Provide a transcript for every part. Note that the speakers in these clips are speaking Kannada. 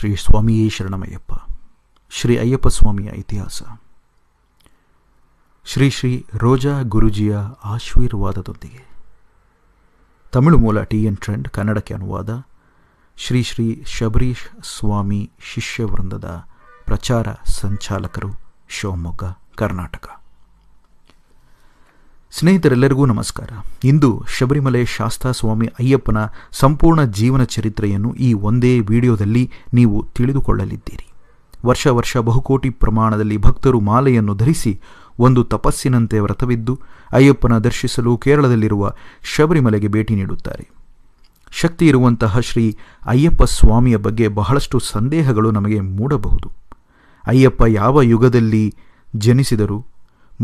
ಶ್ರೀ ಸ್ವಾಮಿಯೇ ಶರಣಮಯ್ಯಪ್ಪ. ಶ್ರೀ ಅಯ್ಯಪ್ಪ ಸ್ವಾಮಿಯ ಇತಿಹಾಸ. ಶ್ರೀ ಶ್ರೀ ರೋಜಾ ಗುರುಜಿಯ ಆಶೀರ್ವಾದದೊಂದಿಗೆ. ತಮಿಳು ಮೂಲ TN ಟ್ರೆಂಡ್, ಕನ್ನಡಕ್ಕೆ ಅನುವಾದ ಶ್ರೀ ಶ್ರೀ ಶಬರೀಶ್ ಸ್ವಾಮಿ ಶಿಷ್ಯವೃಂದದ ಪ್ರಚಾರ ಸಂಚಾಲಕರು, ಶಿವಮೊಗ್ಗ, ಕರ್ನಾಟಕ. ಸ್ನೇಹಿತರೆಲ್ಲರಿಗೂ ನಮಸ್ಕಾರ. ಇಂದು ಶಬರಿಮಲೆ ಶಾಸ್ತಾ ಸ್ವಾಮಿ ಅಯ್ಯಪ್ಪನ ಸಂಪೂರ್ಣ ಜೀವನ ಚರಿತ್ರೆಯನ್ನು ಈ ಒಂದೇ ವಿಡಿಯೋದಲ್ಲಿ ನೀವು ತಿಳಿದುಕೊಳ್ಳಲಿದ್ದೀರಿ. ವರ್ಷ ಬಹುಕೋಟಿ ಪ್ರಮಾಣದಲ್ಲಿ ಭಕ್ತರು ಮಾಲೆಯನ್ನು ಧರಿಸಿ ಒಂದು ತಪಸ್ಸಿನಂತೆ ವ್ರತವಿದ್ದು ಅಯ್ಯಪ್ಪನ ದರ್ಶಿಸಲು ಕೇರಳದಲ್ಲಿರುವ ಶಬರಿಮಲೆಗೆ ಭೇಟಿ ನೀಡುತ್ತಾರೆ. ಶಕ್ತಿ ಇರುವಂತಹ ಶ್ರೀ ಅಯ್ಯಪ್ಪ ಸ್ವಾಮಿಯ ಬಗ್ಗೆ ಬಹಳಷ್ಟು ಸಂದೇಹಗಳು ನಮಗೆ ಮೂಡಬಹುದು. ಅಯ್ಯಪ್ಪ ಯಾವ ಯುಗದಲ್ಲಿ ಜನಿಸಿದರು,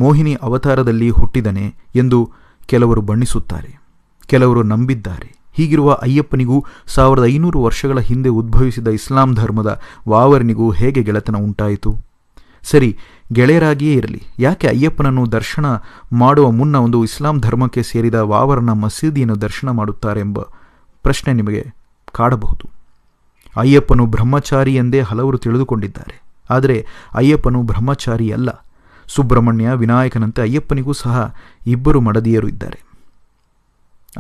ಮೋಹಿನಿ ಅವತಾರದಲ್ಲಿ ಹುಟ್ಟಿದನೆ ಎಂದು ಕೆಲವರು ಬಣ್ಣಿಸುತ್ತಾರೆ, ಕೆಲವರು ನಂಬಿದ್ದಾರೆ. ಹೀಗಿರುವ ಅಯ್ಯಪ್ಪನಿಗೂ 1500 ವರ್ಷಗಳ ಹಿಂದೆ ಉದ್ಭವಿಸಿದ ಇಸ್ಲಾಂ ಧರ್ಮದ ವಾವರನಿಗೂ ಹೇಗೆ ಗೆಳೆತನ ಉಂಟಾಯಿತು? ಸರಿ, ಗೆಳೆಯರಾಗಿಯೇ ಇರಲಿ, ಯಾಕೆ ಅಯ್ಯಪ್ಪನನ್ನು ದರ್ಶನ ಮಾಡುವ ಮುನ್ನ ಒಂದು ಇಸ್ಲಾಂ ಧರ್ಮಕ್ಕೆ ಸೇರಿದ ವಾವರನ ಮಸೀದಿಯನ್ನು ದರ್ಶನ ಮಾಡುತ್ತಾರೆ ಎಂಬ ಪ್ರಶ್ನೆ ನಿಮಗೆ ಕಾಡಬಹುದು. ಅಯ್ಯಪ್ಪನು ಬ್ರಹ್ಮಚಾರಿ ಎಂದೇ ಹಲವರು ತಿಳಿದುಕೊಂಡಿದ್ದಾರೆ. ಆದರೆ ಅಯ್ಯಪ್ಪನು ಬ್ರಹ್ಮಚಾರಿ ಅಲ್ಲ. ಸುಬ್ರಹ್ಮಣ್ಯ, ವಿನಾಯಕನಂತೆ ಅಯ್ಯಪ್ಪನಿಗೂ ಸಹ 2 ಮಡದಿಯರು ಇದ್ದಾರೆ.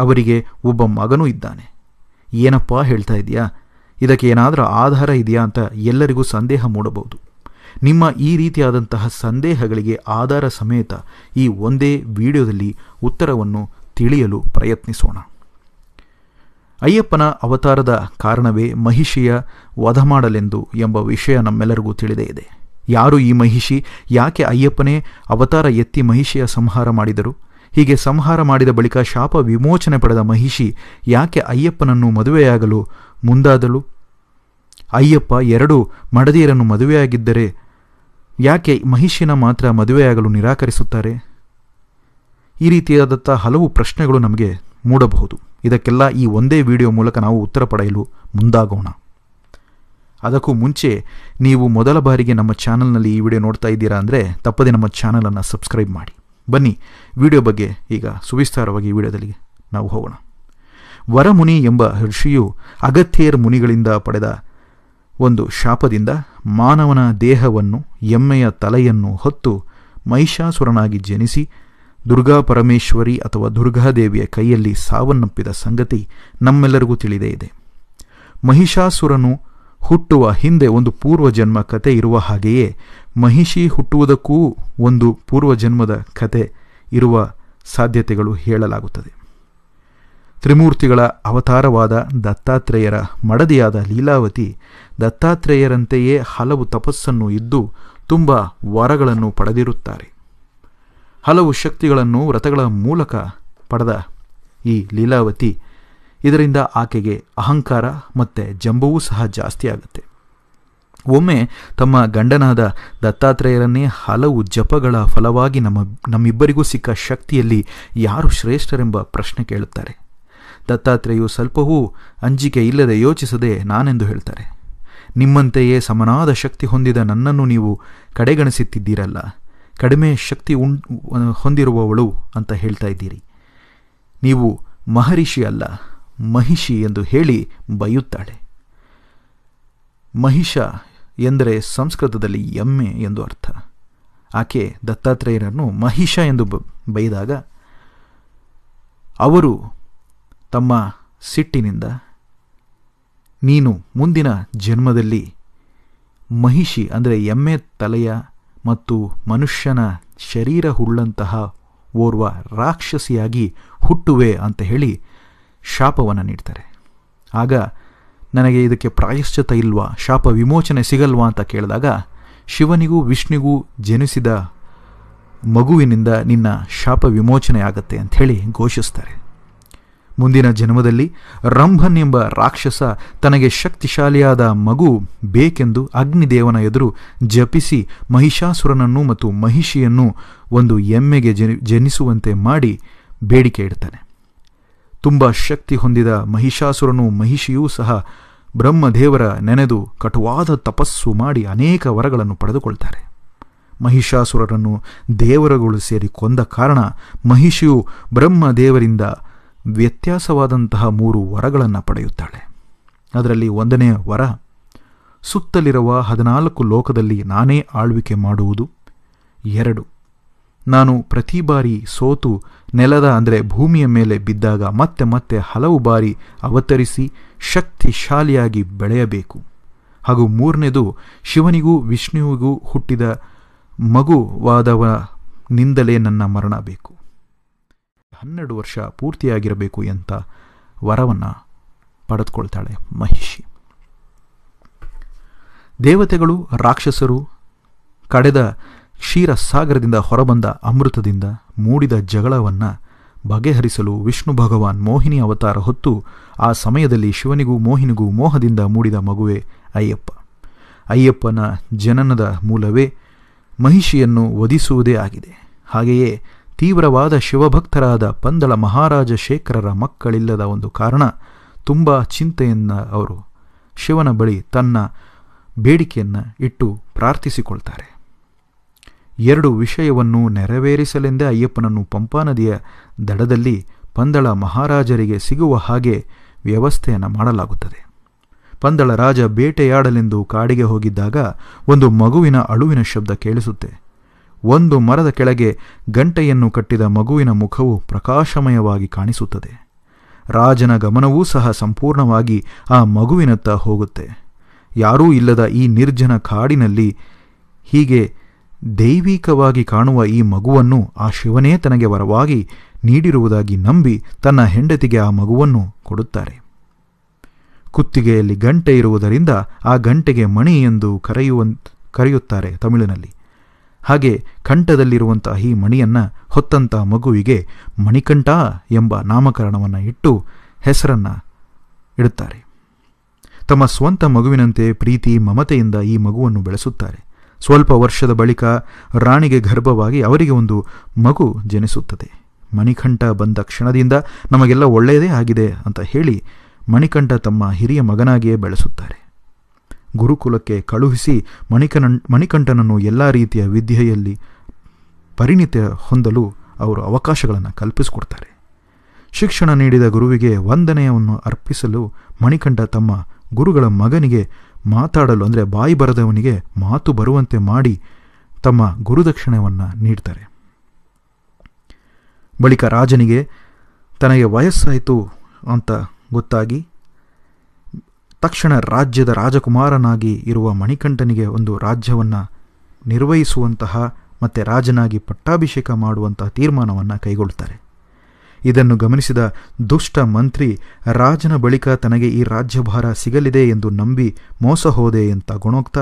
ಅವರಿಗೆ ಒಬ್ಬ ಮಗನೂ ಇದ್ದಾನೆ. ಏನಪ್ಪಾ ಹೇಳ್ತಾ ಇದೆಯಾ? ಇದಕ್ಕೆ ಏನಾದರೂ ಆಧಾರ ಇದೆಯಾ ಅಂತ ಎಲ್ಲರಿಗೂ ಸಂದೇಹ ಮೂಡಬಹುದು. ನಿಮ್ಮ ಈ ರೀತಿಯಾದಂತಹ ಸಂದೇಹಗಳಿಗೆ ಆಧಾರ ಸಮೇತ ಈ ಒಂದೇ ವಿಡಿಯೋದಲ್ಲಿ ಉತ್ತರವನ್ನು ತಿಳಿಯಲು ಪ್ರಯತ್ನಿಸೋಣ. ಅಯ್ಯಪ್ಪನ ಅವತಾರದ ಕಾರಣವೇ ಮಹಿಷಿಯ ವಧ ಮಾಡಲೆಂದು ಎಂಬ ವಿಷಯ ನಮ್ಮೆಲ್ಲರಿಗೂ ತಿಳಿದೇ ಇದೆ. ಯಾರು ಈ ಮಹಿಷಿ? ಯಾಕೆ ಅಯ್ಯಪ್ಪನೇ ಅವತಾರ ಎತ್ತಿ ಮಹಿಷಿಯ ಸಂಹಾರ ಮಾಡಿದರು? ಹೀಗೆ ಸಂಹಾರ ಮಾಡಿದ ಬಳಿಕ ಶಾಪ ವಿಮೋಚನೆ ಪಡೆದ ಮಹಿಷಿ ಯಾಕೆ ಅಯ್ಯಪ್ಪನನ್ನು ಮದುವೆಯಾಗಲು ಮುಂದಾದಳು? ಅಯ್ಯಪ್ಪ 2 ಮಡದಿಯರನ್ನು ಮದುವೆಯಾಗಿದ್ದರೆ ಯಾಕೆ ಮಹಿಷಿನ ಮಾತ್ರ ಮದುವೆಯಾಗಲು ನಿರಾಕರಿಸುತ್ತಾರೆ? ಈ ರೀತಿಯಾದಂಥ ಹಲವು ಪ್ರಶ್ನೆಗಳು ನಮಗೆ ಮೂಡಬಹುದು. ಇದಕ್ಕೆಲ್ಲ ಈ ಒಂದೇ ವಿಡಿಯೋ ಮೂಲಕ ನಾವು ಉತ್ತರ ಪಡೆಯಲು ಮುಂದಾಗೋಣ. ಅದಕ್ಕೂ ಮುಂಚೆ ನೀವು ಮೊದಲ ಬಾರಿಗೆ ನಮ್ಮ ಚಾನಲ್ನಲ್ಲಿ ಈ ವಿಡಿಯೋ ನೋಡ್ತಾ ಇದ್ದೀರಾ ಅಂದರೆ ತಪ್ಪದೆ ನಮ್ಮ ಚಾನಲನ್ನು ಸಬ್ಸ್ಕ್ರೈಬ್ ಮಾಡಿ. ಬನ್ನಿ, ವಿಡಿಯೋ ಬಗ್ಗೆ ಈಗ ಸುವಿಸ್ತಾರವಾಗಿ ವಿಡಿಯೋದಲ್ಲಿ ನಾವು ಹೋಗೋಣ. ವರಮುನಿ ಎಂಬ ಋಷಿಯು ಅಗತ್ಯೇರ್ ಮುನಿಗಳಿಂದ ಪಡೆದ ಒಂದು ಶಾಪದಿಂದ ಮಾನವನ ದೇಹವನ್ನು, ಎಮ್ಮೆಯ ತಲೆಯನ್ನು ಹೊತ್ತು ಮಹಿಷಾಸುರನಾಗಿ ಜನಿಸಿ ದುರ್ಗಾ ಪರಮೇಶ್ವರಿ ಅಥವಾ ದುರ್ಗಾದೇವಿಯ ಕೈಯಲ್ಲಿ ಸಾವನ್ನಪ್ಪಿದ ಸಂಗತಿ ನಮ್ಮೆಲ್ಲರಿಗೂ ತಿಳಿದೇ ಇದೆ. ಮಹಿಷಾಸುರನು ಹುಟ್ಟುವ ಹಿಂದೆ ಒಂದು ಪೂರ್ವಜನ್ಮ ಕತೆ ಇರುವ ಹಾಗೆಯೇ ಮಹಿಷಿ ಹುಟ್ಟುವುದಕ್ಕೂ ಒಂದು ಪೂರ್ವಜನ್ಮದ ಕತೆ ಇರುವ ಸಾಧ್ಯತೆಗಳು ಹೇಳಲಾಗುತ್ತದೆ. ತ್ರಿಮೂರ್ತಿಗಳ ಅವತಾರವಾದ ದತ್ತಾತ್ರೇಯರ ಮಡದಿಯಾದ ಲೀಲಾವತಿ ದತ್ತಾತ್ರೇಯರಂತೆಯೇ ಹಲವು ತಪಸ್ಸನ್ನು ಇದ್ದು ತುಂಬ ವರಗಳನ್ನು ಪಡೆದಿರುತ್ತಾರೆ. ಹಲವು ಶಕ್ತಿಗಳನ್ನು ವ್ರತಗಳ ಮೂಲಕ ಪಡೆದ ಈ ಲೀಲಾವತಿ, ಇದರಿಂದ ಆಕೆಗೆ ಅಹಂಕಾರ ಮತ್ತು ಜಂಬವೂ ಸಹ ಜಾಸ್ತಿ ಆಗುತ್ತೆ. ಒಮ್ಮೆ ತಮ್ಮ ಗಂಡನಾದ ದತ್ತಾತ್ರೇಯರನ್ನೇ ಹಲವು ಜಪಗಳ ಫಲವಾಗಿ ನಮ್ಮಿಬ್ಬರಿಗೂ ಸಿಕ್ಕ ಶಕ್ತಿಯಲ್ಲಿ ಯಾರು ಶ್ರೇಷ್ಠರೆಂಬ ಪ್ರಶ್ನೆ ಕೇಳುತ್ತಾರೆ. ದತ್ತಾತ್ರೇಯು ಸ್ವಲ್ಪವೂ ಅಂಜಿಕೆ ಇಲ್ಲದೆ ಯೋಚಿಸದೆ ನಾನೆಂದು ಹೇಳ್ತಾರೆ. ನಿಮ್ಮಂತೆಯೇ ಸಮನಾದ ಶಕ್ತಿ ಹೊಂದಿದ ನನ್ನನ್ನು ನೀವು ಕಡೆಗಣಿಸುತ್ತಿದ್ದೀರಲ್ಲ, ಕಡಿಮೆ ಶಕ್ತಿ ಹೊಂದಿರುವವಳು ಅಂತ ಹೇಳ್ತಾ ಇದ್ದೀರಿ. ನೀವು ಮಹರ್ಷಿ ಅಲ್ಲ, ಮಹಿಷಿ ಎಂದು ಹೇಳಿ ಬೈಯುತ್ತಾಳೆ. ಮಹಿಷ ಎಂದರೆ ಸಂಸ್ಕೃತದಲ್ಲಿ ಎಮ್ಮೆ ಎಂದು ಅರ್ಥ. ಆಕೆ ದತ್ತಾತ್ರೇಯರನ್ನು ಮಹಿಷ ಎಂದು ಬೈದಾಗ ಅವರು ತಮ್ಮ ಸಿಟ್ಟಿನಿಂದ, ನೀನು ಮುಂದಿನ ಜನ್ಮದಲ್ಲಿ ಮಹಿಷಿ ಅಂದರೆ ಎಮ್ಮೆ ತಲೆಯ ಮತ್ತು ಮನುಷ್ಯನ ಶರೀರ ಉಳ್ಳಂತಹ ಓರ್ವ ರಾಕ್ಷಸಿಯಾಗಿ ಹುಟ್ಟುವೆ ಅಂತ ಹೇಳಿ ಶಾಪವನ್ನು ನೀಡ್ತಾರೆ. ಆಗ ನನಗೆ ಇದಕ್ಕೆ ಪ್ರಾಯಶ್ಚಿತ್ತ ಇಲ್ವಾ, ಶಾಪ ವಿಮೋಚನೆ ಸಿಗಲ್ವಾ ಅಂತ ಕೇಳಿದಾಗ ಶಿವನಿಗೂ ವಿಷ್ಣುವಿಗೂ ಜನಿಸಿದ ಮಗುವಿನಿಂದ ನಿನ್ನ ಶಾಪ ವಿಮೋಚನೆ ಆಗತ್ತೆ ಅಂಥೇಳಿ ಘೋಷಿಸ್ತಾರೆ. ಮುಂದಿನ ಜನ್ಮದಲ್ಲಿ ರಂಭನ್ ಎಂಬ ರಾಕ್ಷಸ ತನಗೆ ಶಕ್ತಿಶಾಲಿಯಾದ ಮಗು ಬೇಕೆಂದು ಅಗ್ನಿದೇವನ ಎದುರು ಜಪಿಸಿ ಮಹಿಷಾಸುರನನ್ನು ಮತ್ತು ಮಹಿಷಿಯನ್ನು ಒಂದು ಎಮ್ಮೆಗೆ ಜನಿಸುವಂತೆ ಮಾಡಿ ಬೇಡಿಕೆ ಇಡ್ತಾನೆ. ತುಂಬ ಶಕ್ತಿ ಹೊಂದಿದ ಮಹಿಷಾಸುರನು ಮಹಿಷಿಯೂ ಸಹ ಬ್ರಹ್ಮದೇವರ ನೆನೆದು ಕಟುವಾದ ತಪಸ್ಸು ಮಾಡಿ ಅನೇಕ ವರಗಳನ್ನು ಪಡೆದುಕೊಳ್ತಾರೆ. ಮಹಿಷಾಸುರರನ್ನು ದೇವರುಗಳು ಸೇರಿ ಕೊಂದ ಕಾರಣ ಮಹಿಷಿಯು ಬ್ರಹ್ಮದೇವರಿಂದ ವ್ಯತ್ಯಾಸವಾದಂತಹ 3 ವರಗಳನ್ನು ಪಡೆಯುತ್ತಾಳೆ. ಅದರಲ್ಲಿ 1ನೇ ವರ ಸುತ್ತಲಿರುವ 14 ಲೋಕದಲ್ಲಿ ನಾನೇ ಆಳ್ವಿಕೆ ಮಾಡುವುದು. 2. ನಾನು ಪ್ರತಿ ಬಾರಿ ಸೋತು ನೆಲದ ಅಂದರೆ ಭೂಮಿಯ ಮೇಲೆ ಬಿದ್ದಾಗ ಮತ್ತೆ ಮತ್ತೆ ಹಲವು ಬಾರಿ ಅವತರಿಸಿ ಶಕ್ತಿಶಾಲಿಯಾಗಿ ಬೆಳೆಯಬೇಕು. ಹಾಗೂ 3ನೇದು, ಶಿವನಿಗೂ ವಿಷ್ಣುವಿಗೂ ಹುಟ್ಟಿದ ಮಗುವಾದವನಿಂದಲೇ ನನ್ನ ಮರಣ ಬೇಕು. 12 ವರ್ಷ ಪೂರ್ತಿಯಾಗಿರಬೇಕು ಅಂತ ವರವನ್ನು ಪಡೆದುಕೊಳ್ತಾಳೆ ಮಹಿಷಿ. ದೇವತೆಗಳು ರಾಕ್ಷಸರು ಕಡೆದ ಕ್ಷೀರಸಾಗರದಿಂದ ಹೊರಬಂದ ಅಮೃತದಿಂದ ಮೂಡಿದ ಜಗಳವನ್ನು ಬಗೆಹರಿಸಲು ವಿಷ್ಣು ಭಗವಾನ್ ಮೋಹಿನಿ ಅವತಾರ ಹೊತ್ತು ಆ ಸಮಯದಲ್ಲಿ ಶಿವನಿಗೂ ಮೋಹಿನಿಗೂ ಮೋಹದಿಂದ ಮೂಡಿದ ಮಗುವೇ ಅಯ್ಯಪ್ಪ. ಅಯ್ಯಪ್ಪನ ಜನನದ ಮೂಲವೇ ಮಹಿಷಿಯನ್ನು ವಧಿಸುವುದೇ ಆಗಿದೆ. ಹಾಗೆಯೇ ತೀವ್ರವಾದ ಶಿವಭಕ್ತರಾದ ಪಂದಳ ಮಹಾರಾಜ ಶೇಖರರ ಮಕ್ಕಳಿಲ್ಲದ ಒಂದು ಕಾರಣ ತುಂಬ ಚಿಂತೆಯಿಂದ ಅವರು ಶಿವನ ಬಳಿ ತನ್ನ ಬೇಡಿಕೆಯನ್ನು ಇಟ್ಟು ಪ್ರಾರ್ಥಿಸಿಕೊಳ್ತಾರೆ. 2 ವಿಷಯವನ್ನು ನೆರವೇರಿಸಲೆಂದೇ ಅಯ್ಯಪ್ಪನನ್ನು ಪಂಪಾ ನದಿಯ ದಡದಲ್ಲಿ ಪಂದಳ ಮಹಾರಾಜರಿಗೆ ಸಿಗುವ ಹಾಗೆ ವ್ಯವಸ್ಥೆಯನ್ನು ಮಾಡಲಾಗುತ್ತದೆ. ಪಂದಳ ರಾಜ ಬೇಟೆಯಾಡಲೆಂದು ಕಾಡಿಗೆ ಹೋಗಿದ್ದಾಗ ಒಂದು ಮಗುವಿನ ಅಳುವಿನ ಶಬ್ದ ಕೇಳಿಸುತ್ತೆ. ಒಂದು ಮರದ ಕೆಳಗೆ ಗಂಟೆಯನ್ನು ಕಟ್ಟಿದ ಮಗುವಿನ ಮುಖವು ಪ್ರಕಾಶಮಯವಾಗಿ ಕಾಣಿಸುತ್ತದೆ. ರಾಜನ ಗಮನವೂ ಸಹ ಸಂಪೂರ್ಣವಾಗಿ ಆ ಮಗುವಿನತ್ತ ಹೋಗುತ್ತೆ. ಯಾರೂ ಇಲ್ಲದ ಈ ನಿರ್ಜನ ಕಾಡಿನಲ್ಲಿ ಹೀಗೆ ದೈವಿಕವಾಗಿ ಕಾಣುವ ಈ ಮಗುವನ್ನು ಆ ಶಿವನೇ ತನಗೆ ವರವಾಗಿ ನೀಡಿರುವುದಾಗಿ ನಂಬಿ ತನ್ನ ಹೆಂಡತಿಗೆ ಆ ಮಗುವನ್ನು ಕೊಡುತ್ತಾರೆ. ಕುತ್ತಿಗೆಯಲ್ಲಿ ಗಂಟೆ ಇರುವುದರಿಂದ ಆ ಗಂಟೆಗೆ ಮಣಿ ಎಂದು ಕರೆಯುತ್ತಾರೆ ತಮಿಳಿನಲ್ಲಿ. ಹಾಗೆ ಕಂಠದಲ್ಲಿರುವಂತಹ ಈ ಮಣಿಯನ್ನು ಹೊತ್ತಂಥ ಮಗುವಿಗೆ ಮಣಿಕಂಠ ಎಂಬ ನಾಮಕರಣವನ್ನು ಇಟ್ಟು ಹೆಸರನ್ನು ಇಡುತ್ತಾರೆ. ತಮ್ಮ ಸ್ವಂತ ಮಗುವಿನಂತೆ ಪ್ರೀತಿ ಮಮತೆಯಿಂದ ಈ ಮಗುವನ್ನು ಬೆಳೆಸುತ್ತಾರೆ. ಸ್ವಲ್ಪ ವರ್ಷದ ಬಳಿಕ ರಾಣಿಗೆ ಗರ್ಭವಾಗಿ ಅವರಿಗೆ ಒಂದು ಮಗು ಜನಿಸುತ್ತದೆ. ಮಣಿಕಂಠ ಬಂದ ಕ್ಷಣದಿಂದ ನಮಗೆಲ್ಲ ಒಳ್ಳೆಯದೇ ಆಗಿದೆ ಅಂತ ಹೇಳಿ ಮಣಿಕಂಠ ತಮ್ಮ ಹಿರಿಯ ಮಗನಾಗಿಯೇ ಬೆಳೆಸುತ್ತಾರೆ. ಗುರುಕುಲಕ್ಕೆ ಕಳುಹಿಸಿ ಮಣಿಕಂಠನನ್ನು ಎಲ್ಲ ರೀತಿಯ ವಿದ್ಯೆಯಲ್ಲಿ ಪರಿಣಿತಿ ಹೊಂದಲು ಅವರು ಅವಕಾಶಗಳನ್ನು ಕಲ್ಪಿಸಿಕೊಡ್ತಾರೆ. ಶಿಕ್ಷಣ ನೀಡಿದ ಗುರುವಿಗೆ ವಂದನೆಯನ್ನು ಅರ್ಪಿಸಲು ಮಣಿಕಂಠ ತಮ್ಮ ಗುರುಗಳ ಮಗನಿಗೆ ಮಾತಾಡಲು ಅಂದರೆ ಬಾಯಿ ಬರದವನಿಗೆ ಮಾತು ಬರುವಂತೆ ಮಾಡಿ ತಮ್ಮ ಗುರುದಕ್ಷಿಣೆಯನ್ನು ನೀಡ್ತಾರೆ. ಬಳಿಕ ರಾಜನಿಗೆ ತನಗೆ ವಯಸ್ಸಾಯಿತು ಅಂತ ಗೊತ್ತಾಗಿ ತಕ್ಷಣ ರಾಜ್ಯದ ರಾಜಕುಮಾರನಾಗಿ ಇರುವ ಮಣಿಕಂಠನಿಗೆ ಒಂದು ರಾಜ್ಯವನ್ನು ನಿರ್ವಹಿಸುವಂತಹ ಮತ್ತು ರಾಜನಾಗಿ ಪಟ್ಟಾಭಿಷೇಕ ಮಾಡುವಂತಹ ತೀರ್ಮಾನವನ್ನು ಕೈಗೊಳ್ಳುತ್ತಾರೆ. ಇದನ್ನು ಗಮನಿಸಿದ ದುಷ್ಟ ಮಂತ್ರಿ ರಾಜನ ಬಳಿಕ ತನಗೆ ಈ ರಾಜ್ಯಭಾರ ಸಿಗಲಿದೆ ಎಂದು ನಂಬಿ ಮೋಸ ಹೋದೆ ಅಂತ ಗುಣೋಕ್ತ,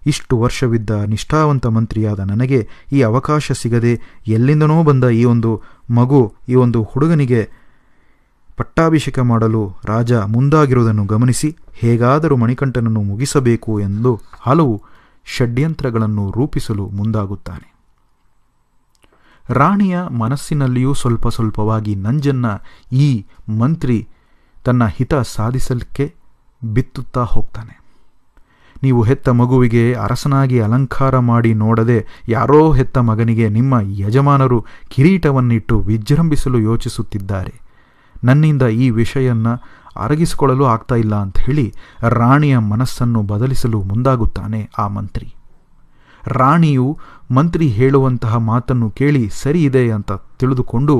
ಇಷ್ಟು ವರ್ಷವಿದ್ದ ನಿಷ್ಠಾವಂತ ಮಂತ್ರಿಯಾದ ನನಗೆ ಈ ಅವಕಾಶ ಸಿಗದೆ ಎಲ್ಲಿಂದನೋ ಬಂದ ಈ ಒಂದು ಮಗು, ಈ ಒಂದು ಹುಡುಗನಿಗೆ ಪಟ್ಟಾಭಿಷೇಕ ಮಾಡಲು ರಾಜ ಮುಂದಾಗಿರುವುದನ್ನು ಗಮನಿಸಿ ಹೇಗಾದರೂ ಮಣಿಕಂಠನನ್ನು ಮುಗಿಸಬೇಕು ಎಂದು ಹಲವು ಷಡ್ಯಂತ್ರಗಳನ್ನು ರೂಪಿಸಲು ಮುಂದಾಗುತ್ತಾನೆ. ರಾಣಿಯ ಮನಸ್ಸಿನಲ್ಲಿಯೂ ಸ್ವಲ್ಪ ಸ್ವಲ್ಪವಾಗಿ ನಂಜನ್ನ ಈ ಮಂತ್ರಿ ತನ್ನ ಹಿತ ಸಾಧಿಸಲಿಕ್ಕೆ ಬಿತ್ತುತ್ತಾ ಹೋಗ್ತಾನೆ. ನೀವು ಹೆತ್ತ ಮಗುವಿಗೆ ಅರಸನಾಗಿ ಅಲಂಕಾರ ಮಾಡಿ ನೋಡದೆ ಯಾರೋ ಹೆತ್ತ ಮಗನಿಗೆ ನಿಮ್ಮ ಯಜಮಾನರು ಕಿರೀಟವನ್ನಿಟ್ಟು ವಿಜೃಂಭಿಸಲು ಯೋಚಿಸುತ್ತಿದ್ದಾರೆ. ನನ್ನಿಂದ ಈ ವಿಷಯವನ್ನು ಅರಗಿಸಿಕೊಳ್ಳಲು ಆಗ್ತಾ ಇಲ್ಲ ಅಂತ ಹೇಳಿ ರಾಣಿಯ ಮನಸ್ಸನ್ನು ಬದಲಿಸಲು ಮುಂದಾಗುತ್ತಾನೆ ಆ ಮಂತ್ರಿ. ರಾಣಿಯು ಮಂತ್ರಿ ಹೇಳುವಂತಹ ಮಾತನ್ನು ಕೇಳಿ ಸರಿ ಇದೆ ಅಂತ ತಿಳಿದುಕೊಂಡು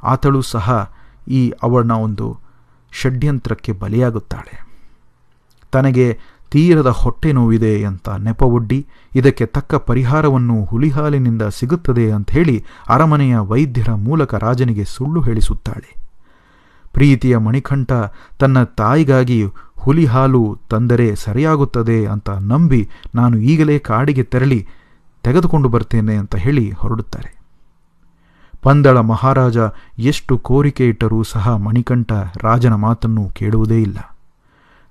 ಆತಳು ಸಹ ಅವನ ಒಂದು ಷಡ್ಯಂತ್ರಕ್ಕೆ ಬಲಿಯಾಗುತ್ತಾಳೆ. ತನಗೆ ತೀರದ ಹೊಟ್ಟೆ ನೋವಿದೆ ಅಂತ ನೆಪವೊಡ್ಡಿ ಇದಕ್ಕೆ ತಕ್ಕ ಪರಿಹಾರವನ್ನು ಹುಲಿಹಾಲಿನಿಂದ ಸಿಗುತ್ತದೆ ಅಂತ ಹೇಳಿ ಅರಮನೆಯ ವೈದ್ಯರ ಮೂಲಕ ರಾಜನಿಗೆ ಸುಳ್ಳು ಹೇಳಿಸುತ್ತಾಳೆ. ಪ್ರೀತಿಯ ಮಣಿಕಂಠ ತನ್ನ ತಾಯಿಗಾಗಿ ಹುಲಿ ಹಾಲು ತಂದರೆ ಸರಿಯಾಗುತ್ತದೆ ಅಂತ ನಂಬಿ ನಾನು ಈಗಲೇ ಕಾಡಿಗೆ ತೆರಳಿ ತೆಗೆದುಕೊಂಡು ಬರ್ತೇನೆ ಅಂತ ಹೇಳಿ ಹೊರಡುತ್ತಾರೆ. ಪಂದಳ ಮಹಾರಾಜ ಎಷ್ಟು ಕೋರಿಕೆ ಇಟ್ಟರೂ ಸಹ ಮಣಿಕಂಠ ರಾಜನ ಮಾತನ್ನು ಕೇಳುವುದೇ ಇಲ್ಲ.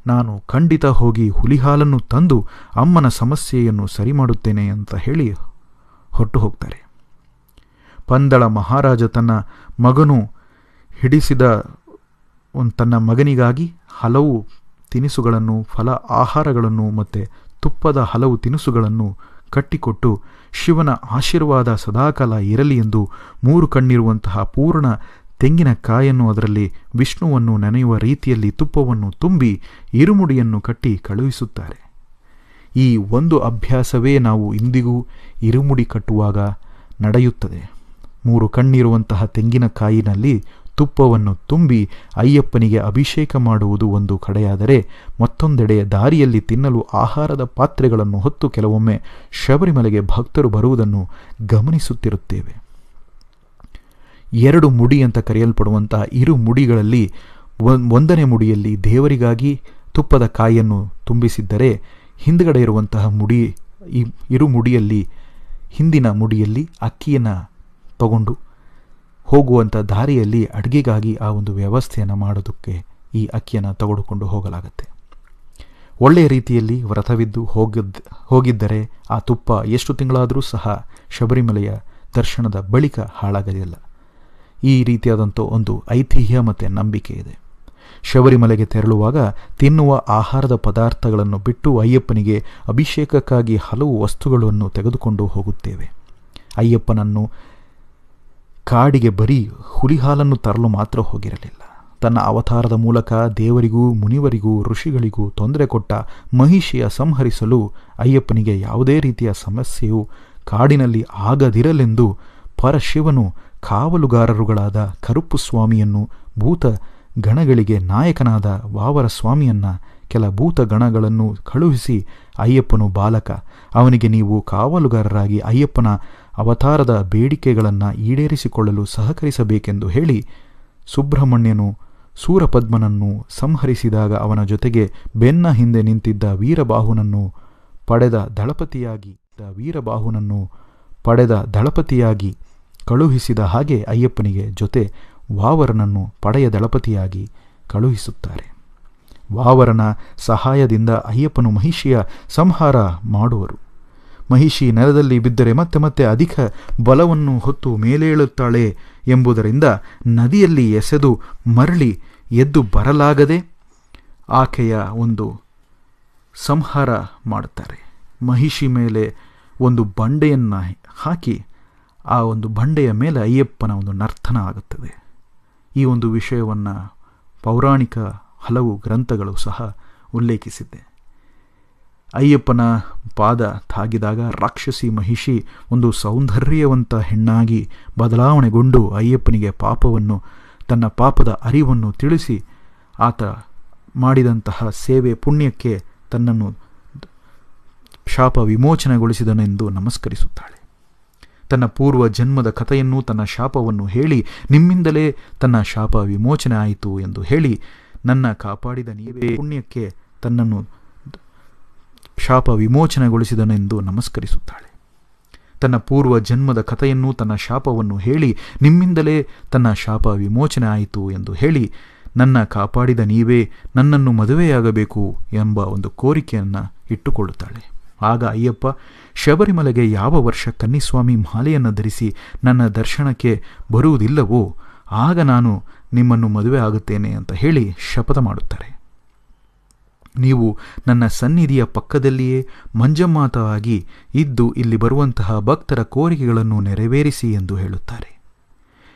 ನಾನು ಖಂಡಿತ ಹೋಗಿ ಹುಲಿಹಾಲನ್ನು ತಂದು ಅಮ್ಮನ ಸಮಸ್ಯೆಯನ್ನು ಸರಿ ಮಾಡುತ್ತೇನೆ ಅಂತ ಹೇಳಿ ಹೊರಟು ಹೋಗ್ತಾರೆ. ಪಂದಳ ಮಹಾರಾಜ ತನ್ನ ಮಗನು ಹಿಡಿಸಿದ ತನ್ನ ಮಗನಿಗಾಗಿ ಹಲವು ತಿನಿಸುಗಳನ್ನು, ಫಲ ಆಹಾರಗಳನ್ನು ಮತ್ತು ತುಪ್ಪದ ಹಲವು ತಿನಿಸುಗಳನ್ನು ಕಟ್ಟಿಕೊಟ್ಟು ಶಿವನ ಆಶೀರ್ವಾದ ಸದಾಕಾಲ ಇರಲಿ ಎಂದು 3 ಕಣ್ಣಿರುವಂತಹ ಪೂರ್ಣ ತೆಂಗಿನಕಾಯನ್ನು ಅದರಲ್ಲಿ ವಿಷ್ಣುವನ್ನು ನೆನೆಯುವ ರೀತಿಯಲ್ಲಿ ತುಪ್ಪವನ್ನು ತುಂಬಿ ಇರುಮುಡಿಯನ್ನು ಕಟ್ಟಿ ಕಳುಹಿಸುತ್ತಾರೆ. ಈ ಒಂದು ಅಭ್ಯಾಸವೇ ನಾವು ಇಂದಿಗೂ ಇರುಮುಡಿ ಕಟ್ಟುವಾಗ ನಡೆಯುತ್ತದೆ. 3 ಕಣ್ಣಿರುವಂತಹ ತೆಂಗಿನಕಾಯಿನಲ್ಲಿ ತುಪ್ಪವನ್ನು ತುಂಬಿ ಅಯ್ಯಪ್ಪನಿಗೆ ಅಭಿಷೇಕ ಮಾಡುವುದು ಒಂದು ಕಡೆಯಾದರೆ, ಮತ್ತೊಂದೆಡೆ ದಾರಿಯಲ್ಲಿ ತಿನ್ನಲು ಆಹಾರದ ಪಾತ್ರೆಗಳನ್ನು ಹೊತ್ತು ಕೆಲವೊಮ್ಮೆ ಶಬರಿಮಲೆಗೆ ಭಕ್ತರು ಬರುವುದನ್ನು ಗಮನಿಸುತ್ತಿರುತ್ತೇವೆ. 2 ಮುಡಿ ಅಂತ ಕರೆಯಲ್ಪಡುವಂತಹ ಇರು ಮುಡಿಗಳಲ್ಲಿ ಒಂದನೇ ಮುಡಿಯಲ್ಲಿ ದೇವರಿಗಾಗಿ ತುಪ್ಪದ ಕಾಯಿಯನ್ನು ತುಂಬಿಸಿದ್ದರೆ, ಹಿಂದುಗಡೆ ಇರುವಂತಹ ಇರು ಮುಡಿಯಲ್ಲಿ ಹಿಂದಿನ ಮುಡಿಯಲ್ಲಿ ಅಕ್ಕಿಯನ್ನು ತಗೊಂಡು ಹೋಗುವಂಥ ದಾರಿಯಲ್ಲಿ ಅಡುಗೆಗಾಗಿ ಆ ಒಂದು ವ್ಯವಸ್ಥೆಯನ್ನು ಮಾಡೋದಕ್ಕೆ ಈ ಅಕ್ಕಿಯನ್ನು ತೆಗೆದುಕೊಂಡು ಹೋಗಲಾಗುತ್ತೆ. ಒಳ್ಳೆಯ ರೀತಿಯಲ್ಲಿ ವ್ರತವಿದ್ದು ಹೋಗಿದ್ದರೆ ಆ ತುಪ್ಪ ಎಷ್ಟು ತಿಂಗಳಾದರೂ ಸಹ ಶಬರಿಮಲೆಯ ದರ್ಶನದ ಬಳಿಕ ಹಾಳಾಗಲಿಲ್ಲ. ಈ ರೀತಿಯಾದಂಥ ಒಂದು ಐತಿಹ್ಯ ಮತ್ತು ನಂಬಿಕೆ ಇದೆ. ಶಬರಿಮಲೆಗೆ ತೆರಳುವಾಗ ತಿನ್ನುವ ಆಹಾರದ ಪದಾರ್ಥಗಳನ್ನು ಬಿಟ್ಟು ಅಯ್ಯಪ್ಪನಿಗೆ ಅಭಿಷೇಕಕ್ಕಾಗಿ ಹಲವು ವಸ್ತುಗಳನ್ನು ತೆಗೆದುಕೊಂಡು ಹೋಗುತ್ತೇವೆ. ಅಯ್ಯಪ್ಪನನ್ನು ಕಾಡಿಗೆ ಬರೀ ಹುಲಿಹಾಲನ್ನು ತರಲು ಮಾತ್ರ ಹೋಗಿರಲಿಲ್ಲ. ತನ್ನ ಅವತಾರದ ಮೂಲಕ ದೇವರಿಗೂ ಮುನಿವರಿಗೂ ಋಷಿಗಳಿಗೂ ತೊಂದರೆ ಕೊಟ್ಟ ಮಹಿಷಿಯ ಸಂಹರಿಸಲು ಅಯ್ಯಪ್ಪನಿಗೆ ಯಾವುದೇ ರೀತಿಯ ಸಮಸ್ಯೆಯು ಕಾಡಿನಲ್ಲಿ ಆಗದಿರಲೆಂದು ಪರಶಿವನು ಕಾವಲುಗಾರರುಗಳಾದ ಕರುಪ್ಪು ಸ್ವಾಮಿಯನ್ನು, ಭೂತ ಗಣಗಳಿಗೆ ನಾಯಕನಾದ ವಾವರ ಸ್ವಾಮಿಯನ್ನ, ಕೆಲ ಭೂತ ಗಣಗಳನ್ನು ಕಳುಹಿಸಿ ಅಯ್ಯಪ್ಪನು ಬಾಲಕ, ಅವನಿಗೆ ನೀವು ಕಾವಲುಗಾರರಾಗಿ ಅಯ್ಯಪ್ಪನ ಅವತಾರದ ಬೇಡಿಕೆಗಳನ್ನು ಈಡೇರಿಸಿಕೊಳ್ಳಲು ಸಹಕರಿಸಬೇಕೆಂದು ಹೇಳಿ ಸುಬ್ರಹ್ಮಣ್ಯನು ಸೂರಪದ್ಮನನ್ನು ಸಂಹರಿಸಿದಾಗ ಅವನ ಜೊತೆಗೆ ಬೆನ್ನ ಹಿಂದೆ ನಿಂತಿದ್ದ ವೀರಬಾಹುನನ್ನು ಪಡೆದ ದಳಪತಿಯಾಗಿ ಕಳುಹಿಸಿದ ಹಾಗೆ ಅಯ್ಯಪ್ಪನಿಗೆ ಜೊತೆ ವಾವರನನ್ನು ಪಡೆಯ ದಳಪತಿಯಾಗಿ ಕಳುಹಿಸುತ್ತಾರೆ. ವಾವರನ ಸಹಾಯದಿಂದ ಅಯ್ಯಪ್ಪನು ಮಹಿಷಿಯ ಸಂಹಾರ ಮಾಡುವರು. ಮಹಿಷಿ ನೆಲದಲ್ಲಿ ಬಿದ್ದರೆ ಮತ್ತೆ ಮತ್ತೆ ಅಧಿಕ ಬಲವನ್ನು ಹೊತ್ತು ಮೇಲೇಳುತ್ತಾಳೆ ಎಂಬುದರಿಂದ ನದಿಯಲ್ಲಿ ಎಸೆದು ಮರಳಿ ಎದ್ದು ಬರಲಾಗದೆ ಆಕೆಯ ಒಂದು ಸಂಹಾರ ಮಾಡುತ್ತಾರೆ. ಮಹಿಷಿ ಮೇಲೆ ಒಂದು ಬಂಡೆಯನ್ನು ಹಾಕಿ ಆ ಒಂದು ಬಂಡೆಯ ಮೇಲೆ ಅಯ್ಯಪ್ಪನ ಒಂದು ನರ್ತನ ಆಗುತ್ತದೆ. ಈ ಒಂದು ವಿಷಯವನ್ನು ಪೌರಾಣಿಕ ಹಲವು ಗ್ರಂಥಗಳು ಸಹ ಉಲ್ಲೇಖಿಸಿದೆ. ಅಯ್ಯಪ್ಪನ ಪಾದ ತಾಗಿದಾಗ ರಾಕ್ಷಸಿ ಮಹಿಷಿ ಒಂದು ಸೌಂದರ್ಯವಂತ ಹೆಣ್ಣಾಗಿ ಬದಲಾವಣೆಗೊಂಡು ಅಯ್ಯಪ್ಪನಿಗೆ ತನ್ನ ಪಾಪದ ಅರಿವನ್ನು ತಿಳಿಸಿ ಆತ ಮಾಡಿದಂತಹ ಸೇವೆ ಪುಣ್ಯಕ್ಕೆ ತನ್ನನ್ನು ಶಾಪ ವಿಮೋಚನೆಗೊಳಿಸಿದನೆಂದು ನಮಸ್ಕರಿಸುತ್ತಾಳೆ. ತನ್ನ ಪೂರ್ವ ಜನ್ಮದ ಕಥೆಯನ್ನು, ತನ್ನ ಶಾಪವನ್ನು ಹೇಳಿ ನಿಮ್ಮಿಂದಲೇ ತನ್ನ ಶಾಪ ವಿಮೋಚನೆ ಆಯಿತು ಎಂದು ಹೇಳಿ, ನನ್ನ ಕಾಪಾಡಿದ ನೀವೇ ಪುಣ್ಯಕ್ಕೆ ತನ್ನನ್ನು ಶಾಪ ವಿಮೋಚನೆಗೊಳಿಸಿದನೆಂದು ನಮಸ್ಕರಿಸುತ್ತಾಳೆ. ತನ್ನ ಪೂರ್ವ ಜನ್ಮದ ಕಥೆಯನ್ನು, ತನ್ನ ಶಾಪವನ್ನು ಹೇಳಿ ನಿಮ್ಮಿಂದಲೇ ತನ್ನ ಶಾಪ ವಿಮೋಚನೆ ಆಯಿತು ಎಂದು ಹೇಳಿ, ನನ್ನ ಕಾಪಾಡಿದ ನೀವೇ ನನ್ನನ್ನು ಮದುವೆಯಾಗಬೇಕು ಎಂಬ ಒಂದು ಕೋರಿಕೆಯನ್ನು ಇಟ್ಟುಕೊಳ್ಳುತ್ತಾಳೆ. ಆಗ ಅಯ್ಯಪ್ಪ ಶಬರಿಮಲೆಗೆ ಯಾವ ವರ್ಷ ಕನ್ನಿಸ್ವಾಮಿ ಮಾಲೆಯನ್ನು ಧರಿಸಿ ನನ್ನ ದರ್ಶನಕ್ಕೆ ಬರುವುದಿಲ್ಲವೋ ಆಗ ನಾನು ನಿಮ್ಮನ್ನು ಮದುವೆ ಆಗುತ್ತೇನೆ ಅಂತ ಹೇಳಿ ಶಪಥ ಮಾಡುತ್ತಾರೆ. ನೀವು ನನ್ನ ಸನ್ನಿಧಿಯ ಪಕ್ಕದಲ್ಲಿಯೇ ಮಂಜಮಾತವಾಗಿ ಇದ್ದು ಇಲ್ಲಿ ಬರುವಂತಹ ಭಕ್ತರ ಕೋರಿಕೆಗಳನ್ನು ನೆರವೇರಿಸಿ ಎಂದು ಹೇಳುತ್ತಾರೆ.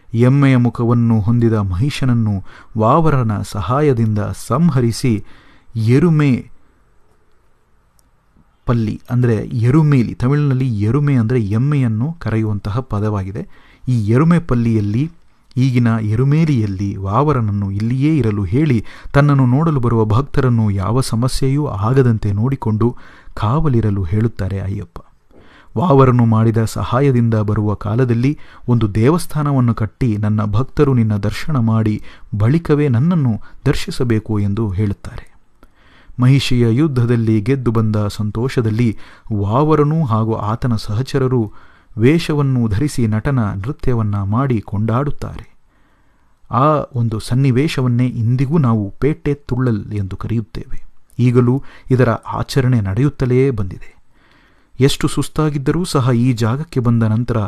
ಎಮ್ಮೆಯ ಮುಖವನ್ನು ಹೊಂದಿದ ಮಹಿಷನನ್ನು ವಾವರನ ಸಹಾಯದಿಂದ ಸಂಹರಿಸಿ ಎರುಮೆ ಪಲ್ಲಿ ಅಂದರೆ ಎರುಮೇಲಿ, ತಮಿಳಿನಲ್ಲಿ ಎರುಮೆ ಅಂದರೆ ಎಮ್ಮೆಯನ್ನು ಕರೆಯುವಂತಹ ಪದವಾಗಿದೆ. ಈ ಎರುಮೆ ಪಲ್ಲಿಯಲ್ಲಿ, ಈಗಿನ ಎರುಮೇಲಿಯಲ್ಲಿ ವಾವರನನ್ನು ಇಲ್ಲಿಯೇ ಇರಲು ಹೇಳಿ ತನ್ನನ್ನು ನೋಡಲು ಬರುವ ಭಕ್ತರನ್ನು ಯಾವ ಸಮಸ್ಯೆಯೂ ಆಗದಂತೆ ನೋಡಿಕೊಂಡು ಕಾವಲಿರಲು ಹೇಳುತ್ತಾರೆ ಅಯ್ಯಪ್ಪ. ವಾವರನು ಮಾಡಿದ ಸಹಾಯದಿಂದ ಬರುವ ಕಾಲದಲ್ಲಿ ಒಂದು ದೇವಸ್ಥಾನವನ್ನು ಕಟ್ಟಿ ನನ್ನ ಭಕ್ತರು ನಿನ್ನ ದರ್ಶನ ಮಾಡಿ ಬಳಿಕವೇ ನನ್ನನ್ನು ದರ್ಶಿಸಬೇಕು ಎಂದು ಹೇಳುತ್ತಾರೆ. ಮಹಿಷಿಯ ಯುದ್ಧದಲ್ಲಿ ಗೆದ್ದು ಬಂದ ಸಂತೋಷದಲ್ಲಿ ವಾವರನು ಹಾಗೂ ಆತನ ಸಹಚರರು ವೇಷವನ್ನು ಧರಿಸಿ ನೃತ್ಯವನ್ನು ಮಾಡಿ ಕೊಂಡಾಡುತ್ತಾರೆ. ಆ ಒಂದು ಸನ್ನಿವೇಶವನ್ನೇ ಇಂದಿಗೂ ನಾವು ಪೇಟೆ ತುಳ್ಳಲ್ ಎಂದು ಕರೆಯುತ್ತೇವೆ. ಈಗಲೂ ಇದರ ಆಚರಣೆ ನಡೆಯುತ್ತಲೇ ಬಂದಿದೆ. ಎಷ್ಟು ಸುಸ್ತಾಗಿದ್ದರೂ ಸಹ ಈ ಜಾಗಕ್ಕೆ ಬಂದ ನಂತರ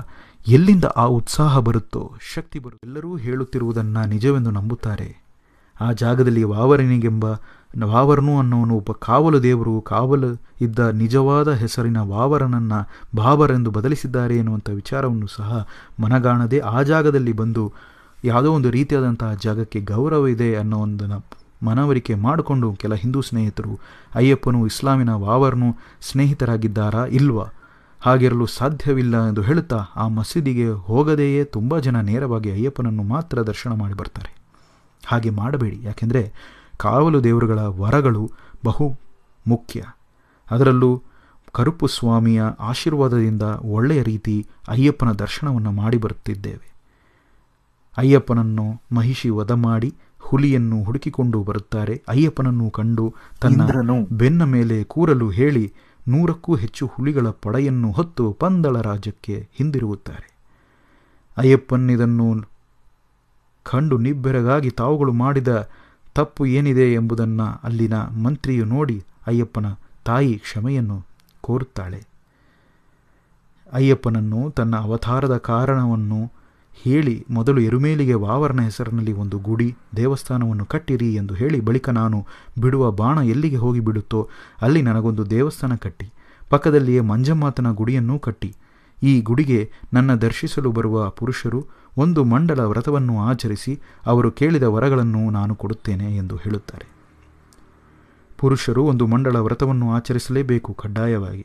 ಎಲ್ಲಿಂದ ಆ ಉತ್ಸಾಹ ಬರುತ್ತೋ, ಶಕ್ತಿ ಬರುತ್ತೋ, ಎಲ್ಲರೂ ಹೇಳುತ್ತಿರುವುದನ್ನು ನಿಜವೆಂದು ನಂಬುತ್ತಾರೆ. ಆ ಜಾಗದಲ್ಲಿ ವಾವರನು ಅನ್ನೋನು ಒಬ್ಬ ಕಾವಲು ದೇವರು, ಕಾವಲು ಇದ್ದ ನಿಜವಾದ ಹೆಸರಿನ ವಾವರನನ್ನು ಬಾಬರೆಂದು ಬದಲಿಸಿದ್ದಾರೆ ಎನ್ನುವಂಥ ವಿಚಾರವನ್ನು ಸಹ ಮನಗಾಣದೆ ಆ ಜಾಗದಲ್ಲಿ ಬಂದು ಯಾವುದೋ ಒಂದು ರೀತಿಯಾದಂತಹ ಜಾಗಕ್ಕೆ ಗೌರವ ಇದೆ ಅನ್ನೋ ಒಂದು ಮನವರಿಕೆ ಮಾಡಿಕೊಂಡು ಕೆಲ ಹಿಂದೂ ಸ್ನೇಹಿತರು ಅಯ್ಯಪ್ಪನು ಇಸ್ಲಾಮಿನ ವಾವರ್ನು ಸ್ನೇಹಿತರಾಗಿದ್ದಾರಾ ಇಲ್ವಾ, ಹಾಗಿರಲು ಸಾಧ್ಯವಿಲ್ಲ ಎಂದು ಹೇಳುತ್ತಾ ಆ ಮಸೀದಿಗೆ ಹೋಗದೆಯೇ ತುಂಬ ಜನ ನೇರವಾಗಿ ಅಯ್ಯಪ್ಪನನ್ನು ಮಾತ್ರ ದರ್ಶನ ಮಾಡಿ ಬರ್ತಾರೆ. ಹಾಗೆ ಮಾಡಬೇಡಿ, ಯಾಕೆಂದರೆ ಕಾವಲು ದೇವರುಗಳ ವರಗಳು ಬಹು ಮುಖ್ಯ. ಅದರಲ್ಲೂ ಕರುಪ್ಪು ಸ್ವಾಮಿಯ ಆಶೀರ್ವಾದದಿಂದ ಒಳ್ಳೆಯ ರೀತಿ ಅಯ್ಯಪ್ಪನ ದರ್ಶನವನ್ನು ಮಾಡಿ ಬರುತ್ತಿದ್ದೇವೆ. ಅಯ್ಯಪ್ಪನನ್ನು ಮಹಿಷಿ ವಧ ಮಾಡಿ ಹುಲಿಯನ್ನು ಹುಡುಕಿಕೊಂಡು ಬರುತ್ತಾರೆ. ಅಯ್ಯಪ್ಪನನ್ನು ಕಂಡು ತನ್ನ ಬೆನ್ನ ಮೇಲೆ ಕೂರಲು ಹೇಳಿ 100ಕ್ಕೂ ಹೆಚ್ಚು ಹುಲಿಗಳ ಪಡೆಯನ್ನು ಹೊತ್ತು ಪಂದಳ ರಾಜ್ಯಕ್ಕೆ ಹಿಂದಿರುಗುತ್ತಾರೆ. ಅಯ್ಯಪ್ಪನಿದನ್ನು ಕಂಡು ನಿಬ್ಬೆರಗಾಗಿ ತಾವುಗಳು ಮಾಡಿದ ತಪ್ಪು ಏನಿದೆ ಎಂಬುದನ್ನು ಅಲ್ಲಿನ ಮಂತ್ರಿಯು ನೋಡಿ ಅಯ್ಯಪ್ಪನ ತಾಯಿ ಕ್ಷಮೆಯನ್ನು ಕೋರುತ್ತಾಳೆ. ಅಯ್ಯಪ್ಪನನ್ನು ತನ್ನ ಅವತಾರದ ಕಾರಣವನ್ನು ಹೇಳಿ ಮೊದಲು ಎರುಮೇಲಿಗೆ ವಾವರನ ಹೆಸರಿನಲ್ಲಿ ಒಂದು ಗುಡಿ ದೇವಸ್ಥಾನವನ್ನು ಕಟ್ಟಿರಿ ಎಂದು ಹೇಳಿ, ಬಳಿಕ ನಾನು ಬಿಡುವ ಬಾಣ ಎಲ್ಲಿಗೆ ಹೋಗಿ ಬಿಡುತ್ತೋ ಅಲ್ಲಿ ನನಗೊಂದು ದೇವಸ್ಥಾನ ಕಟ್ಟಿ, ಪಕ್ಕದಲ್ಲಿಯೇ ಮಂಜಮಾತನ ಗುಡಿಯನ್ನೂ ಕಟ್ಟಿ, ಈ ಗುಡಿಗೆ ನನ್ನ ದರ್ಶಿಸಲು ಬರುವ ಪುರುಷರು ಒಂದು ಮಂಡಲ ವ್ರತವನ್ನು ಆಚರಿಸಿ ಅವರು ಕೇಳಿದ ವರಗಳನ್ನು ನಾನು ಕೊಡುತ್ತೇನೆ ಎಂದು ಹೇಳುತ್ತಾರೆ. ಪುರುಷರು ಒಂದು ಮಂಡಲ ವ್ರತವನ್ನು ಆಚರಿಸಲೇಬೇಕು ಕಡ್ಡಾಯವಾಗಿ.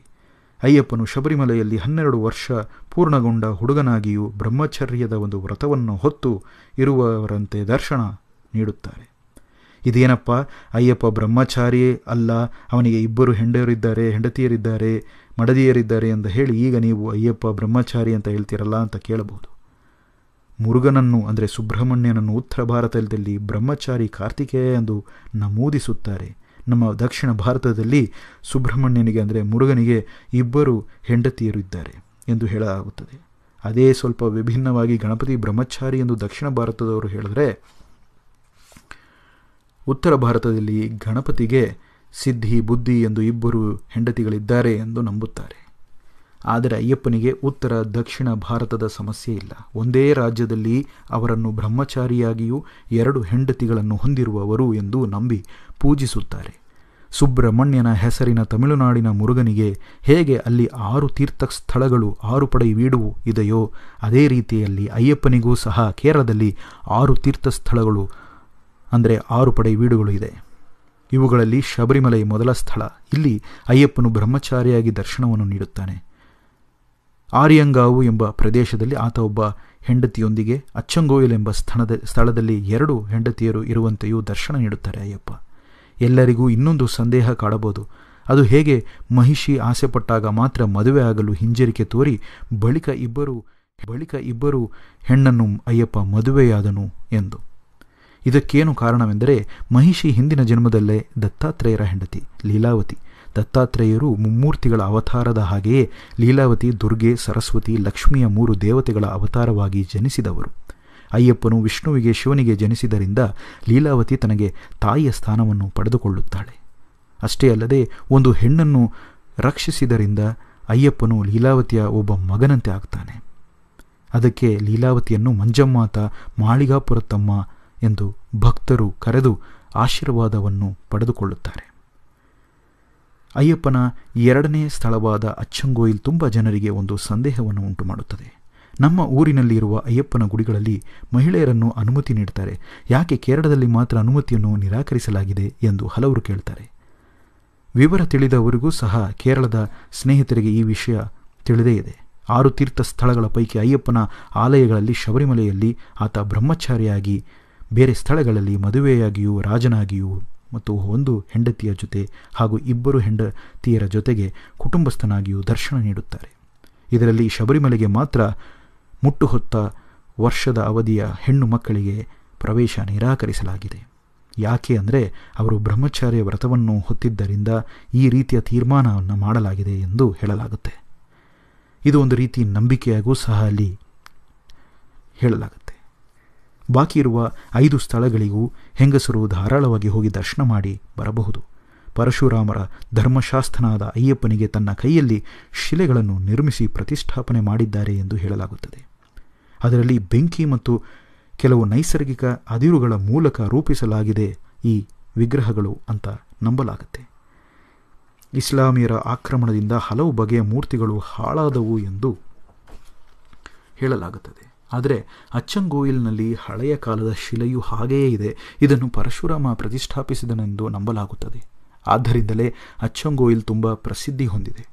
ಅಯ್ಯಪ್ಪನು ಶಬರಿಮಲೆಯಲ್ಲಿ 12 ವರ್ಷ ಪೂರ್ಣಗೊಂಡ ಹುಡುಗನಾಗಿಯೂ ಬ್ರಹ್ಮಚರ್ಯದ ಒಂದು ವ್ರತವನ್ನು ಹೊತ್ತು ಇರುವವರಂತೆ ದರ್ಶನ ನೀಡುತ್ತಾರೆ. ಇದೇನಪ್ಪ, ಅಯ್ಯಪ್ಪ ಬ್ರಹ್ಮಚಾರಿಯೇ ಅಲ್ಲ, ಅವನಿಗೆ 2 ಹೆಂಡತಿಯರಿದ್ದಾರೆ, ಮಡದಿಯರಿದ್ದಾರೆ ಎಂದು ಹೇಳಿ ಈಗ ನೀವು ಅಯ್ಯಪ್ಪ ಬ್ರಹ್ಮಚಾರಿ ಅಂತ ಹೇಳ್ತೀರಲ್ಲ ಅಂತ ಕೇಳಬಹುದು. ಮುರುಗನನ್ನು ಅಂದರೆ ಸುಬ್ರಹ್ಮಣ್ಯನನ್ನು ಉತ್ತರ ಭಾರತದಲ್ಲಿ ಬ್ರಹ್ಮಚಾರಿ ಕಾರ್ತಿಕೇಯ ಎಂದು ನಮೂದಿಸುತ್ತಾರೆ. ನಮ್ಮ ದಕ್ಷಿಣ ಭಾರತದಲ್ಲಿ ಸುಬ್ರಹ್ಮಣ್ಯನಿಗೆ ಅಂದರೆ ಮುರುಗನಿಗೆ 2 ಹೆಂಡತಿಯರು ಇದ್ದಾರೆ ಎಂದು ಹೇಳಲಾಗುತ್ತದೆ. ಅದೇ ಸ್ವಲ್ಪ ವಿಭಿನ್ನವಾಗಿ ಗಣಪತಿ ಬ್ರಹ್ಮಚಾರಿ ಎಂದು ದಕ್ಷಿಣ ಭಾರತದವರು ಹೇಳಿದ್ರೆ, ಉತ್ತರ ಭಾರತದಲ್ಲಿ ಗಣಪತಿಗೆ ಸಿದ್ಧಿ ಬುದ್ಧಿ ಎಂದು 2 ಹೆಂಡತಿಗಳಿದ್ದಾರೆ ಎಂದು ನಂಬುತ್ತಾರೆ. ಆದರೆ ಅಯ್ಯಪ್ಪನಿಗೆ ಉತ್ತರ ದಕ್ಷಿಣ ಭಾರತದ ಸಮಸ್ಯೆ ಇಲ್ಲ. ಒಂದೇ ರಾಜ್ಯದಲ್ಲಿ ಅವರನ್ನು ಬ್ರಹ್ಮಚಾರಿಯಾಗಿಯೂ 2 ಹೆಂಡತಿಗಳನ್ನು ಹೊಂದಿರುವವರು ಎಂದು ನಂಬಿ ಪೂಜಿಸುತ್ತಾರೆ. ಸುಬ್ರಹ್ಮಣ್ಯನ ಹೆಸರಿನ ತಮಿಳುನಾಡಿನ ಮುರುಗನಿಗೆ ಹೇಗೆ ಅಲ್ಲಿ 6 ತೀರ್ಥ ಸ್ಥಳಗಳು 6 ಪಡೈ ವೀಡು ಇದೆಯೋ ಅದೇ ರೀತಿಯಲ್ಲಿ ಅಯ್ಯಪ್ಪನಿಗೂ ಸಹ ಕೇರಳದಲ್ಲಿ 6 ತೀರ್ಥ ಸ್ಥಳಗಳು ಅಂದರೆ 6 ಪಡೈ ವೀಡುಗಳು ಇದೆ. ಇವುಗಳಲ್ಲಿ ಶಬರಿಮಲೆ ಮೊದಲ ಸ್ಥಳ. ಇಲ್ಲಿ ಅಯ್ಯಪ್ಪನು ಬ್ರಹ್ಮಚಾರಿಯಾಗಿ ದರ್ಶನವನ್ನು ನೀಡುತ್ತಾನೆ. ಆರ್ಯಂಗಾವು ಎಂಬ ಪ್ರದೇಶದಲ್ಲಿ ಆತ ಒಬ್ಬ ಹೆಂಡತಿಯೊಂದಿಗೆ, ಅಚ್ಚಂಗೋಯಿಲ್ ಎಂಬ ಸ್ಥಳದಲ್ಲಿ 2 ಹೆಂಡತಿಯರು ಇರುವಂತೆಯೂ ದರ್ಶನ ನೀಡುತ್ತಾರೆ ಅಯ್ಯಪ್ಪ. ಎಲ್ಲರಿಗೂ ಇನ್ನೊಂದು ಸಂದೇಹ ಕಾಡಬಹುದು. ಅದು ಹೇಗೆ ಮಹಿಷಿ ಆಸೆಪಟ್ಟಾಗ ಮಾತ್ರ ಮದುವೆ ಆಗಲು ಹಿಂಜರಿಕೆ ತೋರಿ ಬಳಿಕ ಇಬ್ಬರು ಹೆಣ್ಣನ್ನು ಅಯ್ಯಪ್ಪ ಮದುವೆಯಾದನು ಎಂದು. ಇದಕ್ಕೇನು ಕಾರಣವೆಂದರೆ, ಮಹಿಷಿ ಹಿಂದಿನ ಜನ್ಮದಲ್ಲೇ ದತ್ತಾತ್ರೇಯರ ಹೆಂಡತಿ ಲೀಲಾವತಿ. ದತ್ತಾತ್ರೇಯರು ಮುಮ್ಮೂರ್ತಿಗಳ ಅವತಾರದ ಹಾಗೆಯೇ ಲೀಲಾವತಿ ದುರ್ಗೆ, ಸರಸ್ವತಿ, ಲಕ್ಷ್ಮಿಯ 3 ದೇವತೆಗಳ ಅವತಾರವಾಗಿ ಜನಿಸಿದವರು. ಅಯ್ಯಪ್ಪನು ವಿಷ್ಣುವಿಗೆ ಶಿವನಿಗೆ ಜನಿಸಿದರಿಂದ ಲೀಲಾವತಿ ತನಗೆ ತಾಯಿಯ ಸ್ಥಾನವನ್ನು ಪಡೆದುಕೊಳ್ಳುತ್ತಾಳೆ. ಅಷ್ಟೇ ಅಲ್ಲದೆ ಒಂದು ಹೆಣ್ಣನ್ನು ರಕ್ಷಿಸಿದರಿಂದ ಅಯ್ಯಪ್ಪನು ಲೀಲಾವತಿಯ ಒಬ್ಬ ಮಗನಂತೆ ಆಗ್ತಾನೆ. ಅದಕ್ಕೆ ಲೀಲಾವತಿಯನ್ನು ಮಂಜಮ್ಮಾತ, ಮಾಳಿಗಾಪುರತಮ್ಮ ಎಂದು ಭಕ್ತರು ಕರೆದು ಆಶೀರ್ವಾದವನ್ನು ಪಡೆದುಕೊಳ್ಳುತ್ತಾರೆ. ಅಯ್ಯಪ್ಪನ 2ನೇ ಸ್ಥಳವಾದ ಅಚ್ಚಂಗೋಯಿಲ್ ತುಂಬ ಜನರಿಗೆ ಒಂದು ಸಂದೇಹವನ್ನು ಉಂಟು ಮಾಡುತ್ತದೆ. ನಮ್ಮ ಊರಿನಲ್ಲಿರುವ ಅಯ್ಯಪ್ಪನ ಗುಡಿಗಳಲ್ಲಿ ಮಹಿಳೆಯರನ್ನು ಅನುಮತಿ ನೀಡುತ್ತಾರೆ, ಯಾಕೆ ಕೇರಳದಲ್ಲಿ ಮಾತ್ರ ಅನುಮತಿಯನ್ನು ನಿರಾಕರಿಸಲಾಗಿದೆ ಎಂದು ಹಲವರು ಕೇಳ್ತಾರೆ. ವಿವರ ತಿಳಿದವರಿಗೂ ಸಹ ಕೇರಳದ ಸ್ನೇಹಿತರಿಗೆ ಈ ವಿಷಯ ತಿಳಿದೇ ಇದೆ. 6 ತೀರ್ಥ ಸ್ಥಳಗಳ ಪೈಕಿ ಅಯ್ಯಪ್ಪನ ಆಲಯಗಳಲ್ಲಿ ಶಬರಿಮಲೆಯಲ್ಲಿ ಆತ ಬ್ರಹ್ಮಚಾರಿಯಾಗಿ, ಬೇರೆ ಸ್ಥಳಗಳಲ್ಲಿ ಮದುವೆಯಾಗಿಯೂ ರಾಜನಾಗಿಯೂ ಮತ್ತು 1 ಹೆಂಡತಿಯ ಜೊತೆ ಹಾಗೂ 2 ಹೆಂಡತಿಯರ ಜೊತೆಗೆ ಕುಟುಂಬಸ್ಥನಾಗಿಯೂ ದರ್ಶನ ನೀಡುತ್ತಾರೆ. ಇದರಲ್ಲಿ ಶಬರಿಮಲೆಗೆ ಮಾತ್ರ ಮುಟ್ಟು ಹೊತ್ತ ವರ್ಷದ ಅವಧಿಯ ಹೆಣ್ಣು ಮಕ್ಕಳಿಗೆ ಪ್ರವೇಶ ನಿರಾಕರಿಸಲಾಗಿದೆ. ಯಾಕೆ ಅಂದರೆ ಅವರು ಬ್ರಹ್ಮಚಾರ್ಯ ವ್ರತವನ್ನು ಹೊತ್ತಿದ್ದರಿಂದ ಈ ರೀತಿಯ ತೀರ್ಮಾನವನ್ನು ಮಾಡಲಾಗಿದೆ ಎಂದು ಹೇಳಲಾಗುತ್ತೆ. ಇದು ಒಂದು ರೀತಿ ನಂಬಿಕೆಯಾಗೂ ಸಹ ಅಲ್ಲಿ ಹೇಳಲಾಗುತ್ತೆ. ಬಾಕಿ ಇರುವ 5 ಸ್ಥಳಗಳಿಗೂ ಹೆಂಗಸರು ಧಾರಾಳವಾಗಿ ಹೋಗಿ ದರ್ಶನ ಮಾಡಿ ಬರಬಹುದು. ಪರಶುರಾಮರ ಧರ್ಮಶಾಸ್ತ್ರನಾದ ಅಯ್ಯಪ್ಪನಿಗೆ ತನ್ನ ಕೈಯಲ್ಲಿ ಶಿಲೆಗಳನ್ನು ನಿರ್ಮಿಸಿ ಪ್ರತಿಷ್ಠಾಪನೆ ಮಾಡಿದ್ದಾರೆ ಎಂದು ಹೇಳಲಾಗುತ್ತದೆ. ಅದರಲ್ಲಿ ಬೆಂಕಿ ಮತ್ತು ಕೆಲವು ನೈಸರ್ಗಿಕ ಅದಿರುಗಳ ಮೂಲಕ ರೂಪಿಸಲಾಗಿದೆ ಈ ವಿಗ್ರಹಗಳು ಅಂತ ನಂಬಲಾಗುತ್ತೆ. ಇಸ್ಲಾಮಿಯರ ಆಕ್ರಮಣದಿಂದ ಹಲವು ಬಗೆಯ ಮೂರ್ತಿಗಳು ಹಾಳಾದವು ಎಂದು ಹೇಳಲಾಗುತ್ತದೆ. ಆದರೆ ಅಚ್ಚಂಗೋಯಿಲ್ನಲ್ಲಿ ಹಳೆಯ ಕಾಲದ ಶಿಲೆಯು ಹಾಗೆಯೇ ಇದೆ. ಇದನ್ನು ಪರಶುರಾಮ ಪ್ರತಿಷ್ಠಾಪಿಸಿದನೆಂದು ನಂಬಲಾಗುತ್ತದೆ. ಆದ್ದರಿಂದಲೇ ಅಚ್ಚಂಗೋಯಿಲ್ ತುಂಬ ಪ್ರಸಿದ್ಧಿ ಹೊಂದಿದೆ.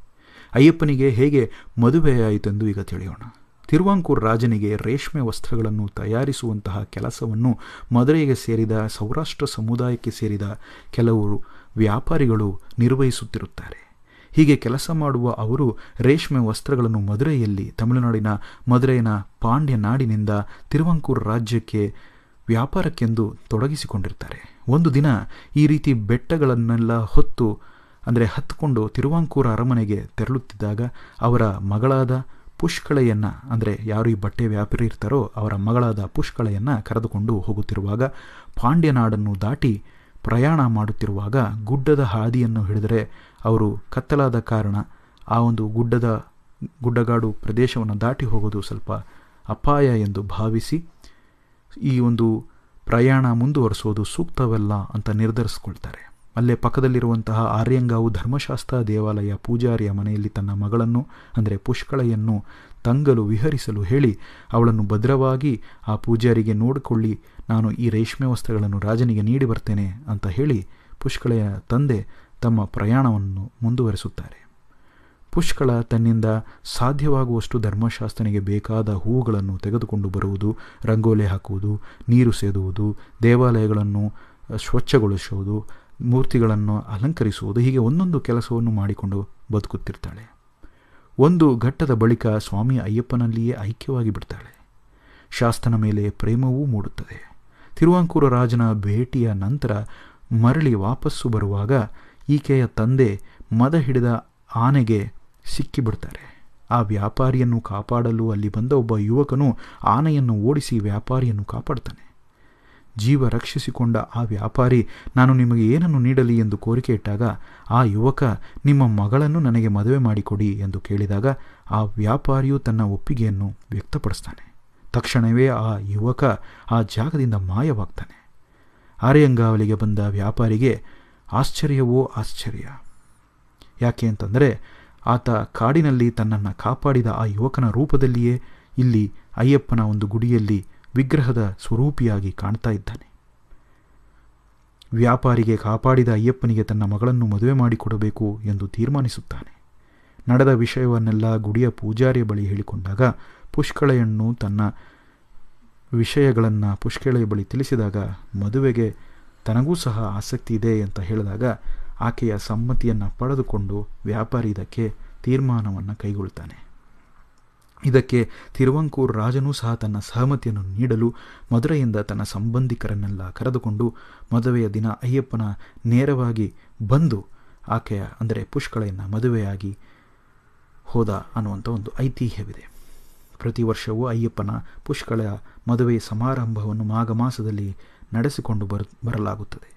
ಅಯ್ಯಪ್ಪನಿಗೆ ಹೇಗೆ ಮದುವೆಯಾಯಿತೆಂದು ಈಗ ತಿಳಿಯೋಣ. ತಿರುವಾಂಕೂರು ರಾಜನಿಗೆ ರೇಷ್ಮೆ ವಸ್ತ್ರಗಳನ್ನು ತಯಾರಿಸುವಂತಹ ಕೆಲಸವನ್ನು ಮದುರೆಗೆ ಸೇರಿದ ಸೌರಾಷ್ಟ್ರ ಸಮುದಾಯಕ್ಕೆ ಸೇರಿದ ಕೆಲವರು ವ್ಯಾಪಾರಿಗಳು ನಿರ್ವಹಿಸುತ್ತಿರುತ್ತಾರೆ. ಹೀಗೆ ಕೆಲಸ ಮಾಡುವ ಅವರು ರೇಷ್ಮೆ ವಸ್ತ್ರಗಳನ್ನು ಮದುರೆಯಲ್ಲಿ, ತಮಿಳುನಾಡಿನ ಮದುರೆಯ ಪಾಂಡ್ಯ ನಾಡಿನಿಂದ ತಿರುವಾಂಕೂರು ರಾಜ್ಯಕ್ಕೆ ವ್ಯಾಪಾರಕ್ಕೆಂದು ತೊಡಗಿಸಿಕೊಂಡಿರ್ತಾರೆ. ಒಂದು ದಿನ ಈ ರೀತಿ ಬೆಟ್ಟಗಳನ್ನೆಲ್ಲ ಹತ್ತುಕೊಂಡು ತಿರುವಾಂಕೂರು ಅರಮನೆಗೆ ತೆರಳುತ್ತಿದ್ದಾಗ ಅವರ ಮಗಳಾದ ಪುಷ್ಕಳೆಯನ್ನು, ಅಂದರೆ ಯಾರು ಈ ಬಟ್ಟೆ ವ್ಯಾಪಾರಿ ಇರ್ತಾರೋ ಅವರ ಮಗಳಾದ ಪುಷ್ಕಳೆಯನ್ನು ಕರೆದುಕೊಂಡು ಹೋಗುತ್ತಿರುವಾಗ ಪಾಂಡ್ಯ ನಾಡನ್ನು ದಾಟಿ ಪ್ರಯಾಣ ಮಾಡುತ್ತಿರುವಾಗ ಗುಡ್ಡದ ಹಾದಿಯನ್ನು ಹಿಡಿದರೆ ಅವರು ಕತ್ತಲಾದ ಕಾರಣ ಆ ಒಂದು ಗುಡ್ಡಗಾಡು ಪ್ರದೇಶವನ್ನು ದಾಟಿ ಹೋಗೋದು ಸ್ವಲ್ಪ ಅಪಾಯ ಎಂದು ಭಾವಿಸಿ ಈ ಒಂದು ಪ್ರಯಾಣ ಮುಂದುವರಿಸೋದು ಸೂಕ್ತವಲ್ಲ ಅಂತ ನಿರ್ಧರಿಸ್ಕೊಳ್ತಾರೆ. ಅಲ್ಲೇ ಪಕ್ಕದಲ್ಲಿರುವಂತಹ ಆರ್ಯಂಗಾವು ಧರ್ಮಶಾಸ್ತ್ರ ದೇವಾಲಯ ಪೂಜಾರಿಯ ಮನೆಯಲ್ಲಿ ತನ್ನ ಮಗಳನ್ನು, ಅಂದರೆ ಪುಷ್ಕಳೆಯನ್ನು ತಂಗಲು ವಿಹರಿಸಲು ಹೇಳಿ ಅವಳನ್ನು ಭದ್ರವಾಗಿ ಆ ಪೂಜಾರಿಗೆ ನೋಡಿಕೊಳ್ಳಿ, ನಾನು ಈ ರೇಷ್ಮೆ ವಸ್ತ್ರಗಳನ್ನು ರಾಜನಿಗೆ ನೀಡಿ ಬರ್ತೇನೆ ಅಂತ ಹೇಳಿ ಪುಷ್ಕಳೆಯ ತಂದೆ ತಮ್ಮ ಪ್ರಯಾಣವನ್ನು ಮುಂದುವರಿಸುತ್ತಾರೆ. ಪುಷ್ಕಳ ತನ್ನಿಂದ ಸಾಧ್ಯವಾಗುವಷ್ಟು ಧರ್ಮಶಾಸ್ತ್ರನಿಗೆ ಬೇಕಾದ ಹೂವುಗಳನ್ನು ತೆಗೆದುಕೊಂಡು ಬರುವುದು, ರಂಗೋಲಿ ಹಾಕುವುದು, ನೀರು ಸೇದುವುದು, ದೇವಾಲಯಗಳನ್ನು ಸ್ವಚ್ಛಗೊಳಿಸುವುದು, ಮೂರ್ತಿಗಳನ್ನು ಅಲಂಕರಿಸುವುದು, ಹೀಗೆ ಒಂದೊಂದು ಕೆಲಸವನ್ನು ಮಾಡಿಕೊಂಡು ಬದುಕುತ್ತಿರ್ತಾಳೆ. ಒಂದು ಘಟ್ಟದ ಬಳಿಕ ಸ್ವಾಮಿ ಅಯ್ಯಪ್ಪನಲ್ಲಿಯೇ ಐಕ್ಯವಾಗಿ ಬಿಡ್ತಾಳೆ. ಶಾಸ್ತನ ಮೇಲೆ ಪ್ರೇಮವೂ ಮೂಡುತ್ತದೆ. ತಿರುವಾಂಕೂರು ರಾಜನ ಭೇಟಿಯ ನಂತರ ಮರಳಿ ವಾಪಸ್ಸು ಬರುವಾಗ ಈಕೆಯ ತಂದೆ ಮದ ಹಿಡಿದ ಆನೆಗೆ ಸಿಕ್ಕಿಬಿಡ್ತಾರೆ. ಆ ವ್ಯಾಪಾರಿಯನ್ನು ಕಾಪಾಡಲು ಅಲ್ಲಿ ಬಂದ ಒಬ್ಬ ಯುವಕನು ಆನೆಯನ್ನು ಓಡಿಸಿ ವ್ಯಾಪಾರಿಯನ್ನು ಕಾಪಾಡ್ತಾನೆ. ಜೀವ ರಕ್ಷಿಸಿಕೊಂಡ ಆ ವ್ಯಾಪಾರಿ, ನಾನು ನಿಮಗೆ ಏನನ್ನು ನೀಡಲಿ ಎಂದು ಕೋರಿಕೆ ಇಟ್ಟಾಗ ಆ ಯುವಕ, ನಿಮ್ಮ ಮಗಳನ್ನು ನನಗೆ ಮದುವೆ ಮಾಡಿಕೊಡಿ ಎಂದು ಕೇಳಿದಾಗ ಆ ವ್ಯಾಪಾರಿಯು ತನ್ನ ಒಪ್ಪಿಗೆಯನ್ನು ವ್ಯಕ್ತಪಡಿಸ್ತಾನೆ. ತಕ್ಷಣವೇ ಆ ಯುವಕ ಆ ಜಾಗದಿಂದ ಮಾಯವಾಗ್ತಾನೆ. ಆರ್ಯಂಗಾವಲಿಗೆ ಬಂದ ವ್ಯಾಪಾರಿಗೆ ಆಶ್ಚರ್ಯವೋ ಆಶ್ಚರ್ಯ. ಯಾಕೆ ಅಂತಂದರೆ ಆತ ಕಾಡಿನಲ್ಲಿ ತನ್ನನ್ನು ಕಾಪಾಡಿದ ಆ ಯುವಕನ ರೂಪದಲ್ಲಿಯೇ ಇಲ್ಲಿ ಅಯ್ಯಪ್ಪನ ಒಂದು ಗುಡಿಯಲ್ಲಿ ವಿಗ್ರಹದ ಸ್ವರೂಪಿಯಾಗಿ ಕಾಣ್ತಾ ಇದ್ದಾನೆ. ವ್ಯಾಪಾರಿಗೆ ಕಾಪಾಡಿದ ಅಯ್ಯಪ್ಪನಿಗೆ ತನ್ನ ಮಗಳನ್ನು ಮದುವೆ ಮಾಡಿಕೊಡಬೇಕು ಎಂದು ತೀರ್ಮಾನಿಸುತ್ತಾನೆ. ನಡೆದ ವಿಷಯವನ್ನೆಲ್ಲ ಗುಡಿಯ ಪೂಜಾರಿಯ ಬಳಿ ಹೇಳಿಕೊಂಡಾಗ ಪುಷ್ಕಳೆಯನ್ನು ತನ್ನ ವಿಷಯಗಳನ್ನು ಪುಷ್ಕಳೆಯ ಬಳಿ ತಿಳಿಸಿದಾಗ ಮದುವೆಗೆ ತನಗೂ ಸಹ ಆಸಕ್ತಿ ಇದೆ ಅಂತ ಹೇಳಿದಾಗ ಆಕೆಯ ಸಮ್ಮತಿಯನ್ನು ಪಡೆದುಕೊಂಡು ವ್ಯಾಪಾರಿ ಇದಕ್ಕೆ ತೀರ್ಮಾನವನ್ನು ಕೈಗೊಳ್ತಾನೆ. ಇದಕ್ಕೆ ತಿರುವಾಂಕೂರು ರಾಜನೂ ಸಹ ತನ್ನ ಸಹಮತಿಯನ್ನು ನೀಡಲು ಮದುರೆಯಿಂದ ತನ್ನ ಸಂಬಂಧಿಕರನ್ನೆಲ್ಲ ಕರೆದುಕೊಂಡು ಮದುವೆಯ ದಿನ ಅಯ್ಯಪ್ಪನ ನೇರವಾಗಿ ಬಂದು ಆಕೆಯ, ಅಂದರೆ ಪುಷ್ಕಳೆಯನ್ನು ಮದುವೆಯಾಗಿ ಹೋದ ಅನ್ನುವಂಥ ಒಂದು ಐತಿಹ್ಯವಿದೆ. ಪ್ರತಿ ವರ್ಷವೂ ಅಯ್ಯಪ್ಪನ ಪುಷ್ಕಳ ಮದುವೆ ಸಮಾರಂಭವನ್ನು ಮಾಘ ಮಾಸದಲ್ಲಿ ನಡೆಸಿಕೊಂಡು ಬರಲಾಗುತ್ತದೆ.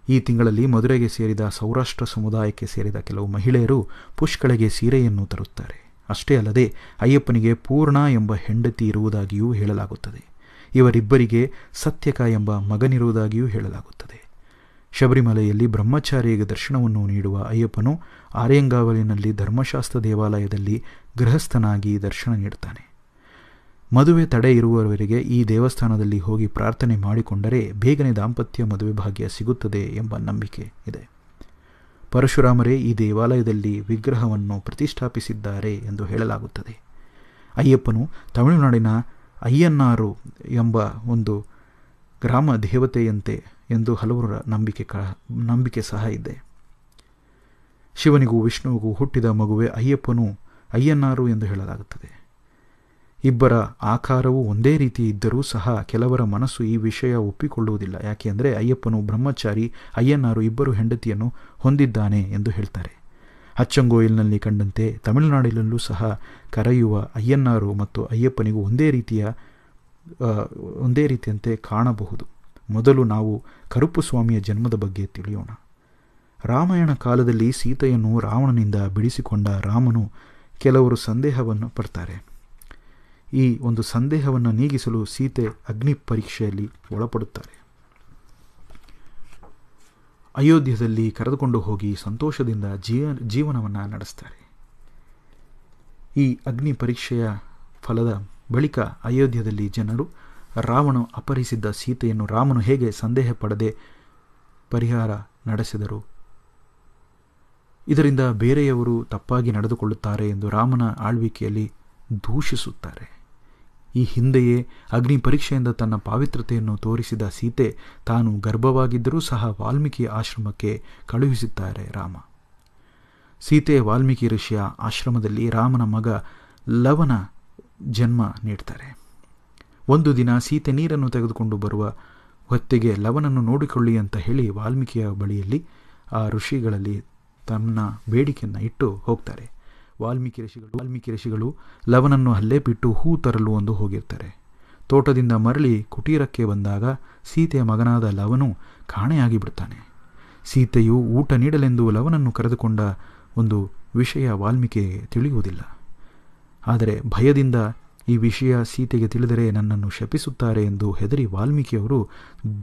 ಈ ತಿಂಗಳಲ್ಲಿ ಮದುರೆಗೆ ಸೇರಿದ ಸೌರಾಷ್ಟ್ರ ಸಮುದಾಯಕ್ಕೆ ಸೇರಿದ ಕೆಲವು ಮಹಿಳೆಯರು ಪುಷ್ಕಳೆಗೆ ಸೀರೆಯನ್ನು ತರುತ್ತಾರೆ. ಅಷ್ಟೇ ಅಲ್ಲದೆ ಅಯ್ಯಪ್ಪನಿಗೆ ಪೂರ್ಣ ಎಂಬ ಹೆಂಡತಿ ಇರುವುದಾಗಿಯೂ ಹೇಳಲಾಗುತ್ತದೆ. ಇವರಿಬ್ಬರಿಗೆ ಸತ್ಯಕ ಎಂಬ ಮಗನಿರುವುದಾಗಿಯೂ ಹೇಳಲಾಗುತ್ತದೆ. ಶಬರಿಮಲೆಯಲ್ಲಿ ಬ್ರಹ್ಮಚಾರಿಗೆ ದರ್ಶನವನ್ನು ನೀಡುವ ಅಯ್ಯಪ್ಪನು ಆರ್ಯಂಗಾವಲಿನಲ್ಲಿ ಧರ್ಮಶಾಸ್ತ್ರ ದೇವಾಲಯದಲ್ಲಿ ಗೃಹಸ್ಥನಾಗಿ ದರ್ಶನ ನೀಡುತ್ತಾನೆ. ಮದುವೆ ತಡೆ ಇರುವವರೆಗೆ ಈ ದೇವಸ್ಥಾನದಲ್ಲಿ ಹೋಗಿ ಪ್ರಾರ್ಥನೆ ಮಾಡಿಕೊಂಡರೆ ಬೇಗನೆ ದಾಂಪತ್ಯ ಮದುವೆ ಭಾಗ್ಯ ಸಿಗುತ್ತದೆ ಎಂಬ ನಂಬಿಕೆ ಇದೆ. ಪರಶುರಾಮರೇ ಈ ದೇವಾಲಯದಲ್ಲಿ ವಿಗ್ರಹವನ್ನು ಪ್ರತಿಷ್ಠಾಪಿಸಿದ್ದಾರೆ ಎಂದು ಹೇಳಲಾಗುತ್ತದೆ. ಅಯ್ಯಪ್ಪನು ತಮಿಳುನಾಡಿನ ಅಯ್ಯನಾರು ಎಂಬ ಒಂದು ಗ್ರಾಮ ದೇವತೆಯಂತೆ ಎಂದು ಹಲವರ ನಂಬಿಕೆ ಸಹ ಇದೆ. ಶಿವನಿಗೂ ವಿಷ್ಣುವಿಗೂ ಹುಟ್ಟಿದ ಮಗುವೆ ಅಯ್ಯನಾರು ಎಂದು ಹೇಳಲಾಗುತ್ತದೆ. ಇಬ್ಬರ ಆಕಾರವು ಒಂದೇ ರೀತಿ ಇದ್ದರೂ ಸಹ ಕೆಲವರ ಮನಸ್ಸು ಈ ವಿಷಯ ಒಪ್ಪಿಕೊಳ್ಳುವುದಿಲ್ಲ. ಯಾಕೆ ಅಂದರೆ ಅಯ್ಯಪ್ಪನು ಬ್ರಹ್ಮಚಾರಿ, ಅಯ್ಯನಾರು ಇಬ್ಬರು ಹೆಂಡತಿಯನ್ನು ಹೊಂದಿದ್ದಾನೆ ಎಂದು ಹೇಳ್ತಾರೆ. ಅಚ್ಚಂಗೋಯಿಲ್ನಲ್ಲಿ ಕಂಡಂತೆ ತಮಿಳುನಾಡಿನಲ್ಲೂ ಸಹ ಕರೆಯುವ ಅಯ್ಯನಾರು ಮತ್ತು ಅಯ್ಯಪ್ಪನಿಗೂ ಒಂದೇ ರೀತಿಯಂತೆ ಕಾಣಬಹುದು. ಮೊದಲು ನಾವು ಕರುಪ್ಪು ಸ್ವಾಮಿಯ ಜನ್ಮದ ಬಗ್ಗೆ ತಿಳಿಯೋಣ. ರಾಮಾಯಣ ಕಾಲದಲ್ಲಿ ಸೀತೆಯನ್ನು ರಾವಣನಿಂದ ಬಿಡಿಸಿಕೊಂಡ ರಾಮನು ಕೆಲವರು ಸಂದೇಹವನ್ನು ಪಡ್ತಾರೆ. ಈ ಒಂದು ಸಂದೇಹವನ್ನು ನೀಗಿಸಲು ಸೀತೆ ಅಗ್ನಿ ಪರೀಕ್ಷೆಯಲ್ಲಿ ಒಳಪಡುತ್ತಾರೆ. ಅಯೋಧ್ಯದಲ್ಲಿ ಕರೆದುಕೊಂಡು ಹೋಗಿ ಸಂತೋಷದಿಂದ ಜೀವನವನ್ನು ನಡೆಸ್ತಾರೆ. ಈ ಅಗ್ನಿ ಪರೀಕ್ಷೆಯ ಫಲದ ಬಳಿಕ ಅಯೋಧ್ಯದಲ್ಲಿ ಜನರು ರಾವಣ ಅಪಹರಿಸಿದ್ದ ಸೀತೆಯನ್ನು ರಾಮನು ಹೇಗೆ ಸಂದೇಹ ಪಡದೆ ಪರಿಹಾರ ನಡೆಸಿದರು, ಇದರಿಂದ ಬೇರೆಯವರು ತಪ್ಪಾಗಿ ನಡೆದುಕೊಳ್ಳುತ್ತಾರೆ ಎಂದು ರಾಮನ ಆಳ್ವಿಕೆಯಲ್ಲಿ ದೂಷಿಸುತ್ತಾರೆ. ಈ ಹಿಂದೆಯೇ ಅಗ್ನಿ ಪರೀಕ್ಷೆಯಿಂದ ತನ್ನ ಪಾವಿತ್ರತೆಯನ್ನು ತೋರಿಸಿದ ಸೀತೆ ತಾನು ಗರ್ಭವಾಗಿದ್ದರೂ ಸಹ ವಾಲ್ಮೀಕಿ ಆಶ್ರಮಕ್ಕೆ ಕಳುಹಿಸುತ್ತಾರೆ ರಾಮ. ಸೀತೆ ವಾಲ್ಮೀಕಿ ಋಷಿಯ ಆಶ್ರಮದಲ್ಲಿ ರಾಮನ ಮಗ ಲವನ ಜನ್ಮ ನೀಡ್ತಾರೆ. ಒಂದು ದಿನ ಸೀತೆ ನೀರನ್ನು ತೆಗೆದುಕೊಂಡು ಬರುವ ಹೊತ್ತಿಗೆ ಲವನನ್ನು ನೋಡಿಕೊಳ್ಳಿ ಅಂತ ಹೇಳಿ ವಾಲ್ಮೀಕಿಯ ಬಳಿಯಲ್ಲಿ ಆ ಋಷಿಗಳಲ್ಲಿ ತನ್ನ ಬೇಡಿಕೆಯನ್ನು ಇಟ್ಟು ಹೋಗ್ತಾರೆ. ವಾಲ್ಮೀಕಿ ಋಷಿಗಳು ಲವನನ್ನು ಅಲ್ಲೇ ಬಿಟ್ಟು ಹೂ ತರಲು ಒಂದು ಹೋಗಿರ್ತಾರೆ. ತೋಟದಿಂದ ಮರಳಿ ಕುಟೀರಕ್ಕೆ ಬಂದಾಗ ಸೀತೆಯ ಮಗನಾದ ಲವನು ಕಾಣೆಯಾಗಿ ಬಿಡ್ತಾನೆ. ಸೀತೆಯು ಊಟ ನೀಡಲೆಂದು ಲವನನ್ನು ಕರೆದುಕೊಂಡ ಒಂದು ವಿಷಯ ವಾಲ್ಮೀಕಿಗೆ ತಿಳಿಯುವುದಿಲ್ಲ. ಆದರೆ ಭಯದಿಂದ ಈ ವಿಷಯ ಸೀತೆಗೆ ತಿಳಿದರೆ ನನ್ನನ್ನು ಶಪಿಸುತ್ತಾರೆ ಎಂದು ಹೆದರಿ ವಾಲ್ಮೀಕಿಯವರು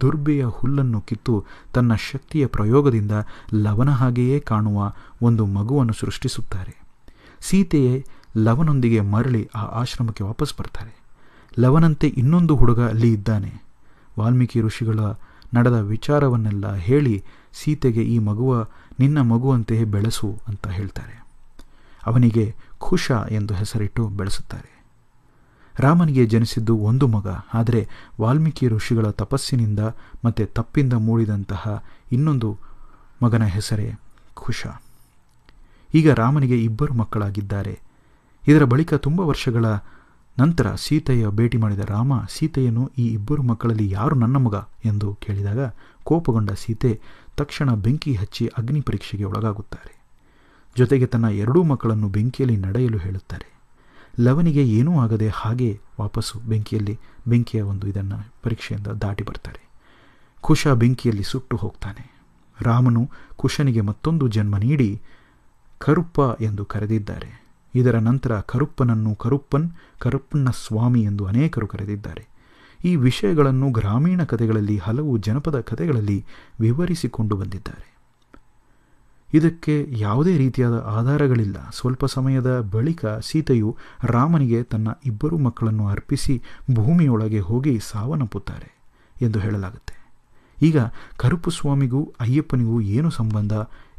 ದುರ್ಬೆಯ ಹುಲ್ಲನ್ನು ಕಿತ್ತು ತನ್ನ ಶಕ್ತಿಯ ಪ್ರಯೋಗದಿಂದ ಲವನ ಹಾಗೆಯೇ ಕಾಣುವ ಒಂದು ಮಗುವನ್ನು ಸೃಷ್ಟಿಸುತ್ತಾರೆ. ಸೀತೆಯೇ ಲವನೊಂದಿಗೆ ಮರಳಿ ಆ ಆಶ್ರಮಕ್ಕೆ ವಾಪಸ್ ಬರ್ತಾರೆ. ಲವನಂತೆ ಇನ್ನೊಂದು ಹುಡುಗ ಅಲ್ಲಿ ಇದ್ದಾನೆ. ವಾಲ್ಮೀಕಿ ಋಷಿಗಳ ನಡೆದ ವಿಚಾರವನ್ನೆಲ್ಲ ಹೇಳಿ ಸೀತೆಗೆ ಈ ಮಗುವ ನಿನ್ನ ಮಗುವಂತೆಯೇ ಬೆಳೆಸು ಅಂತ ಹೇಳ್ತಾರೆ. ಅವನಿಗೆ ಖುಷ ಎಂದು ಹೆಸರಿಟ್ಟು ಬೆಳೆಸುತ್ತಾರೆ. ರಾಮನಿಗೆ ಜನಿಸಿದ್ದು ಒಂದು ಮಗ. ಆದರೆ ವಾಲ್ಮೀಕಿ ಋಷಿಗಳ ತಪಸ್ಸಿನಿಂದ ಮತ್ತೆ ತಪ್ಪಿಂದ ಮೂಡಿದಂತಹ ಇನ್ನೊಂದು ಮಗನ ಹೆಸರೇ ಖುಷ. ಈಗ ರಾಮನಿಗೆ 2 ಮಕ್ಕಳಾಗಿದ್ದಾರೆ. ಇದರ ಬಳಿಕ ತುಂಬ ವರ್ಷಗಳ ನಂತರ ಸೀತೆಯ ಭೇಟಿ ಮಾಡಿದ ರಾಮ ಸೀತೆಯನ್ನು ಈ 2 ಮಕ್ಕಳಲ್ಲಿ ಯಾರು ನನ್ನ ಮಗ ಎಂದು ಕೇಳಿದಾಗ ಕೋಪಗೊಂಡ ಸೀತೆ ತಕ್ಷಣ ಬೆಂಕಿ ಹಚ್ಚಿ ಅಗ್ನಿ ಪರೀಕ್ಷೆಗೆ ಒಳಗಾಗುತ್ತಾರೆ. ಜೊತೆಗೆ ತನ್ನ 2 ಮಕ್ಕಳನ್ನು ಬೆಂಕಿಯಲ್ಲಿ ನಡೆಯಲು ಹೇಳುತ್ತಾರೆ. ಲವನಿಗೆ ಏನೂ ಆಗದೆ ಹಾಗೆ ವಾಪಸ್ಸು ಬೆಂಕಿಯ ಒಂದು ಇದನ್ನು ಪರೀಕ್ಷೆಯಿಂದ ದಾಟಿ ಬರ್ತಾರೆ. ಕುಶ ಬೆಂಕಿಯಲ್ಲಿ ಸುಟ್ಟು ಹೋಗ್ತಾನೆ. ರಾಮನು ಕುಶನಿಗೆ ಮತ್ತೊಂದು ಜನ್ಮ ನೀಡಿ ಕರುಪ್ಪ ಎಂದು ಕರೆದಿದ್ದಾರೆ. ಇದರ ನಂತರ ಕರುಪ್ಪನನ್ನು ಕರುಪ್ಪಣ್ಣ ಸ್ವಾಮಿ ಎಂದು ಅನೇಕರು ಕರೆದಿದ್ದಾರೆ. ಈ ವಿಷಯಗಳನ್ನು ಗ್ರಾಮೀಣ ಕಥೆಗಳಲ್ಲಿ ಹಲವು ಜನಪದ ಕಥೆಗಳಲ್ಲಿ ವಿವರಿಸಿಕೊಂಡು ಬಂದಿದ್ದಾರೆ. ಇದಕ್ಕೆ ಯಾವುದೇ ರೀತಿಯಾದ ಆಧಾರಗಳಿಲ್ಲ. ಸ್ವಲ್ಪ ಸಮಯದ ಬಳಿಕ ಸೀತೆಯು ರಾಮನಿಗೆ ತನ್ನ 2 ಮಕ್ಕಳನ್ನು ಅರ್ಪಿಸಿ ಭೂಮಿಯೊಳಗೆ ಹೋಗಿ ಸಾವನ್ನಪ್ಪುತ್ತಾರೆ ಎಂದು ಹೇಳಲಾಗುತ್ತೆ. ಈಗ ಕರುಪ್ಪು ಸ್ವಾಮಿಗೂ ಅಯ್ಯಪ್ಪನಿಗೂ ಏನು ಸಂಬಂಧ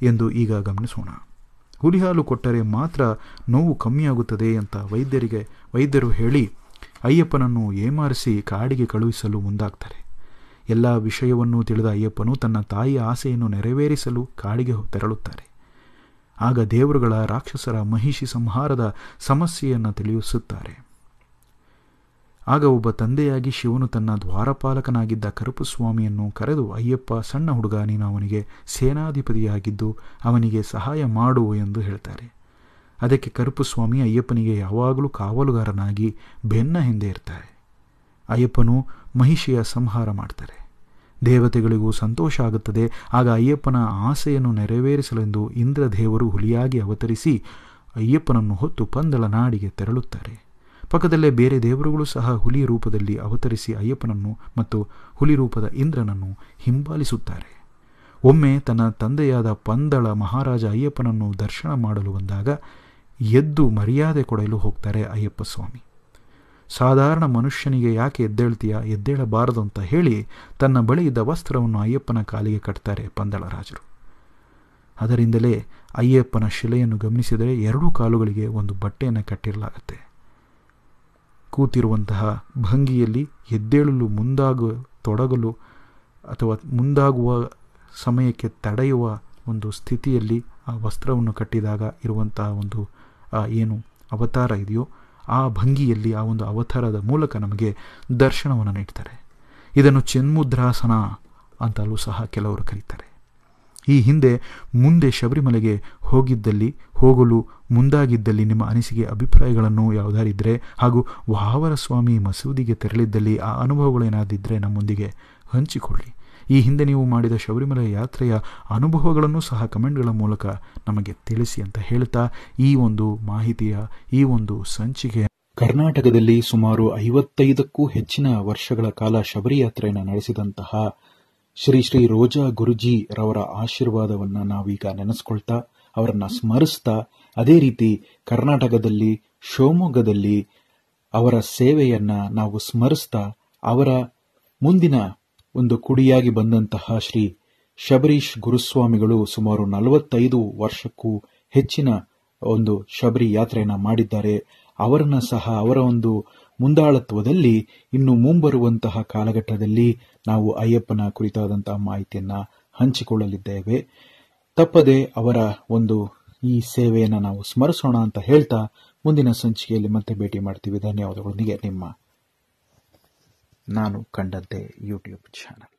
ಎಂದು ಈಗ ಗಮನಿಸೋಣ. ಹುಲಿಹಾಲು ಕೊಟ್ಟರೆ ಮಾತ್ರ ನೋವು ಕಮ್ಮಿಯಾಗುತ್ತದೆ ಅಂತ ವೈದ್ಯರು ಹೇಳಿ ಅಯ್ಯಪ್ಪನನ್ನು ಏಮಾರಿಸಿ ಕಾಡಿಗೆ ಕಳುಹಿಸಲು ಮುಂದಾಗ್ತಾರೆ. ಎಲ್ಲ ವಿಷಯವನ್ನು ತಿಳಿದ ಅಯ್ಯಪ್ಪನು ತನ್ನ ತಾಯಿಯ ಆಸೆಯನ್ನು ನೆರವೇರಿಸಲು ಕಾಡಿಗೆ ತೆರಳುತ್ತಾರೆ. ಆಗ ದೇವರುಗಳ ರಾಕ್ಷಸರ ಮಹಿಷಿ ಸಂಹಾರದ ಸಮಸ್ಯೆಯನ್ನು ತಿಳಿಸುತ್ತಾರೆ. ಆಗ ಒಬ್ಬ ತಂದೆಯಾಗಿ ಶಿವನು ತನ್ನ ದ್ವಾರಪಾಲಕನಾಗಿದ್ದ ಕರುಪು ಸ್ವಾಮಿಯನ್ನು ಕರೆದು, ಅಯ್ಯಪ್ಪ ಸಣ್ಣ ಹುಡುಗ, ನೀನು ಅವನಿಗೆ ಸೇನಾಧಿಪತಿಯಾಗಿದ್ದು ಅವನಿಗೆ ಸಹಾಯ ಮಾಡು ಎಂದು ಹೇಳ್ತಾರೆ. ಅದಕ್ಕೆ ಕರುಪು ಸ್ವಾಮಿ ಅಯ್ಯಪ್ಪನಿಗೆ ಯಾವಾಗಲೂ ಕಾವಲುಗಾರನಾಗಿ ಬೆನ್ನ ಹಿಂದೆ ಇರ್ತಾರೆ. ಅಯ್ಯಪ್ಪನು ಮಹಿಷಿಯ ಸಂಹಾರ ಮಾಡ್ತಾರೆ. ದೇವತೆಗಳಿಗೂ ಸಂತೋಷ ಆಗುತ್ತದೆ. ಆಗ ಅಯ್ಯಪ್ಪನ ಆಸೆಯನ್ನು ನೆರವೇರಿಸಲೆಂದು ಇಂದ್ರದೇವರು ಹುಲಿಯಾಗಿ ಅವತರಿಸಿ ಅಯ್ಯಪ್ಪನನ್ನು ಹೊತ್ತು ಪಂದಳ ನಾಡಿಗೆ ತೆರಳುತ್ತಾರೆ. ಪಕ್ಕದಲ್ಲೇ ಬೇರೆ ದೇವರುಗಳು ಸಹ ಹುಲಿ ರೂಪದಲ್ಲಿ ಅವತರಿಸಿ ಅಯ್ಯಪ್ಪನನ್ನು ಮತ್ತು ಹುಲಿ ರೂಪದ ಇಂದ್ರನನ್ನು ಹಿಂಬಾಲಿಸುತ್ತಾರೆ. ಒಮ್ಮೆ ತನ್ನ ತಂದೆಯಾದ ಪಂದಳ ಮಹಾರಾಜ ಅಯ್ಯಪ್ಪನನ್ನು ದರ್ಶನ ಮಾಡಲು ಬಂದಾಗ ಎದ್ದು ಮರ್ಯಾದೆ ಕೊಡಲು ಹೋಗ್ತಾರೆ ಅಯ್ಯಪ್ಪ ಸ್ವಾಮಿ. ಸಾಧಾರಣ ಮನುಷ್ಯನಿಗೆ ಯಾಕೆ ಎದ್ದೇಳಬಾರದು ಅಂತ ಹೇಳಿ ತನ್ನ ಬಳಿ ಇದ್ದ ವಸ್ತ್ರವನ್ನು ಅಯ್ಯಪ್ಪನ ಕಾಲಿಗೆ ಕಟ್ತಾರೆ ಪಂದಳ ರಾಜರು. ಅದರಿಂದಲೇ ಅಯ್ಯಪ್ಪನ ಶಿಲೆಯನ್ನು ಗಮನಿಸಿದರೆ 2 ಕಾಲುಗಳಿಗೆ ಒಂದು ಬಟ್ಟೆಯನ್ನು ಕಟ್ಟಿರಲಾಗುತ್ತೆ. ಕೂತಿರುವಂತಹ ಭಂಗಿಯಲ್ಲಿ ಎದ್ದೇಳಲು ತೊಡಗಲು ಅಥವಾ ಮುಂದಾಗುವ ಸಮಯಕ್ಕೆ ತಡೆಯುವ ಒಂದು ಸ್ಥಿತಿಯಲ್ಲಿ ಆ ವಸ್ತ್ರವನ್ನು ಕಟ್ಟಿದಾಗ ಇರುವಂತಹ ಒಂದು ಏನು ಅವತಾರ ಇದೆಯೋ ಆ ಭಂಗಿಯಲ್ಲಿ ಆ ಒಂದು ಅವತಾರದ ಮೂಲಕ ನಮಗೆ ದರ್ಶನವನ್ನು ನೀಡ್ತಾರೆ. ಇದನ್ನು ಚಿನ್ಮುದ್ರಾಸನ ಅಂತಲೂ ಸಹ ಕೆಲವರು ಕರೀತಾರೆ. ಈ ಹಿಂದೆ ಮುಂದೆ ಶಬರಿಮಲೆಗೆ ಹೋಗಲು ಮುಂದಾಗಿದ್ದಲ್ಲಿ ನಿಮ್ಮ ಅನಿಸಿಕೆ ಅಭಿಪ್ರಾಯಗಳನ್ನು ಯಾವುದಾರಿದ್ದರೆ ಹಾಗೂ ವಾವರ ಸ್ವಾಮಿ ಮಸೂದಿಗೆ ತೆರಳಿದ್ದಲ್ಲಿ ಆ ಅನುಭವಗಳೇನಾದಿದ್ದರೆ ನಮ್ಮೊಂದಿಗೆ ಹಂಚಿಕೊಳ್ಳಿ. ಈ ಹಿಂದೆ ನೀವು ಮಾಡಿದ ಶಬರಿಮಲೆ ಯಾತ್ರೆಯ ಅನುಭವಗಳನ್ನು ಸಹ ಕಮೆಂಟ್ಗಳ ಮೂಲಕ ನಮಗೆ ತಿಳಿಸಿ ಅಂತ ಹೇಳ್ತಾ ಈ ಒಂದು ಮಾಹಿತಿಯ ಈ ಒಂದು ಸಂಚಿಕೆ ಕರ್ನಾಟಕದಲ್ಲಿ ಸುಮಾರು 55ಕ್ಕೂ ಹೆಚ್ಚಿನ ವರ್ಷಗಳ ಕಾಲ ಶಬರಿ ಯಾತ್ರೆಯನ್ನು ನಡೆಸಿದಂತಹ ಶ್ರೀ ಶ್ರೀ ರೋಜಾ ಗುರುಜಿ ರವರ ಆಶೀರ್ವಾದವನ್ನು ನಾವೀಗ ನೆನೆಸ್ಕೊಳ್ತಾ ಅವರನ್ನ ಸ್ಮರಿಸ್ತಾ, ಅದೇ ರೀತಿ ಕರ್ನಾಟಕದಲ್ಲಿ ಶಿವಮೊಗ್ಗದಲ್ಲಿ ಅವರ ಸೇವೆಯನ್ನ ನಾವು ಸ್ಮರಿಸ್ತಾ ಅವರ ಮುಂದಿನ ಒಂದು ಕುಡಿಯಾಗಿ ಬಂದಂತಹ ಶ್ರೀ ಶಬರೀಶ್ ಗುರುಸ್ವಾಮಿಗಳು ಸುಮಾರು 45 ವರ್ಷಕ್ಕೂ ಹೆಚ್ಚಿನ ಒಂದು ಶಬರಿ ಯಾತ್ರೆಯನ್ನ ಮಾಡಿದ್ದಾರೆ. ಅವರನ್ನ ಸಹ ಅವರ ಒಂದು ಮುಂದಾಳತ್ವದಲ್ಲಿ ಇನ್ನು ಮುಂಬರುವಂತಹ ಕಾಲಘಟ್ಟದಲ್ಲಿ ನಾವು ಅಯ್ಯಪ್ಪನ ಕುರಿತಾದಂತಹ ಮಾಹಿತಿಯನ್ನ ಹಂಚಿಕೊಳ್ಳಲಿದ್ದೇವೆ. ತಪ್ಪದೆ ಅವರ ಒಂದು ಈ ಸೇವೆಯನ್ನು ನಾವು ಸ್ಮರಿಸೋಣ ಅಂತ ಹೇಳ್ತಾ ಮುಂದಿನ ಸಂಚಿಕೆಯಲ್ಲಿ ಮತ್ತೆ ಭೇಟಿ ಮಾಡ್ತೀವಿ. ಧನ್ಯವಾದಗಳೊಂದಿಗೆ ನಿಮ್ಮ ನಾನು ಕಂಡಂತೆ ಯೂಟ್ಯೂಬ್ ಚಾನಲ್.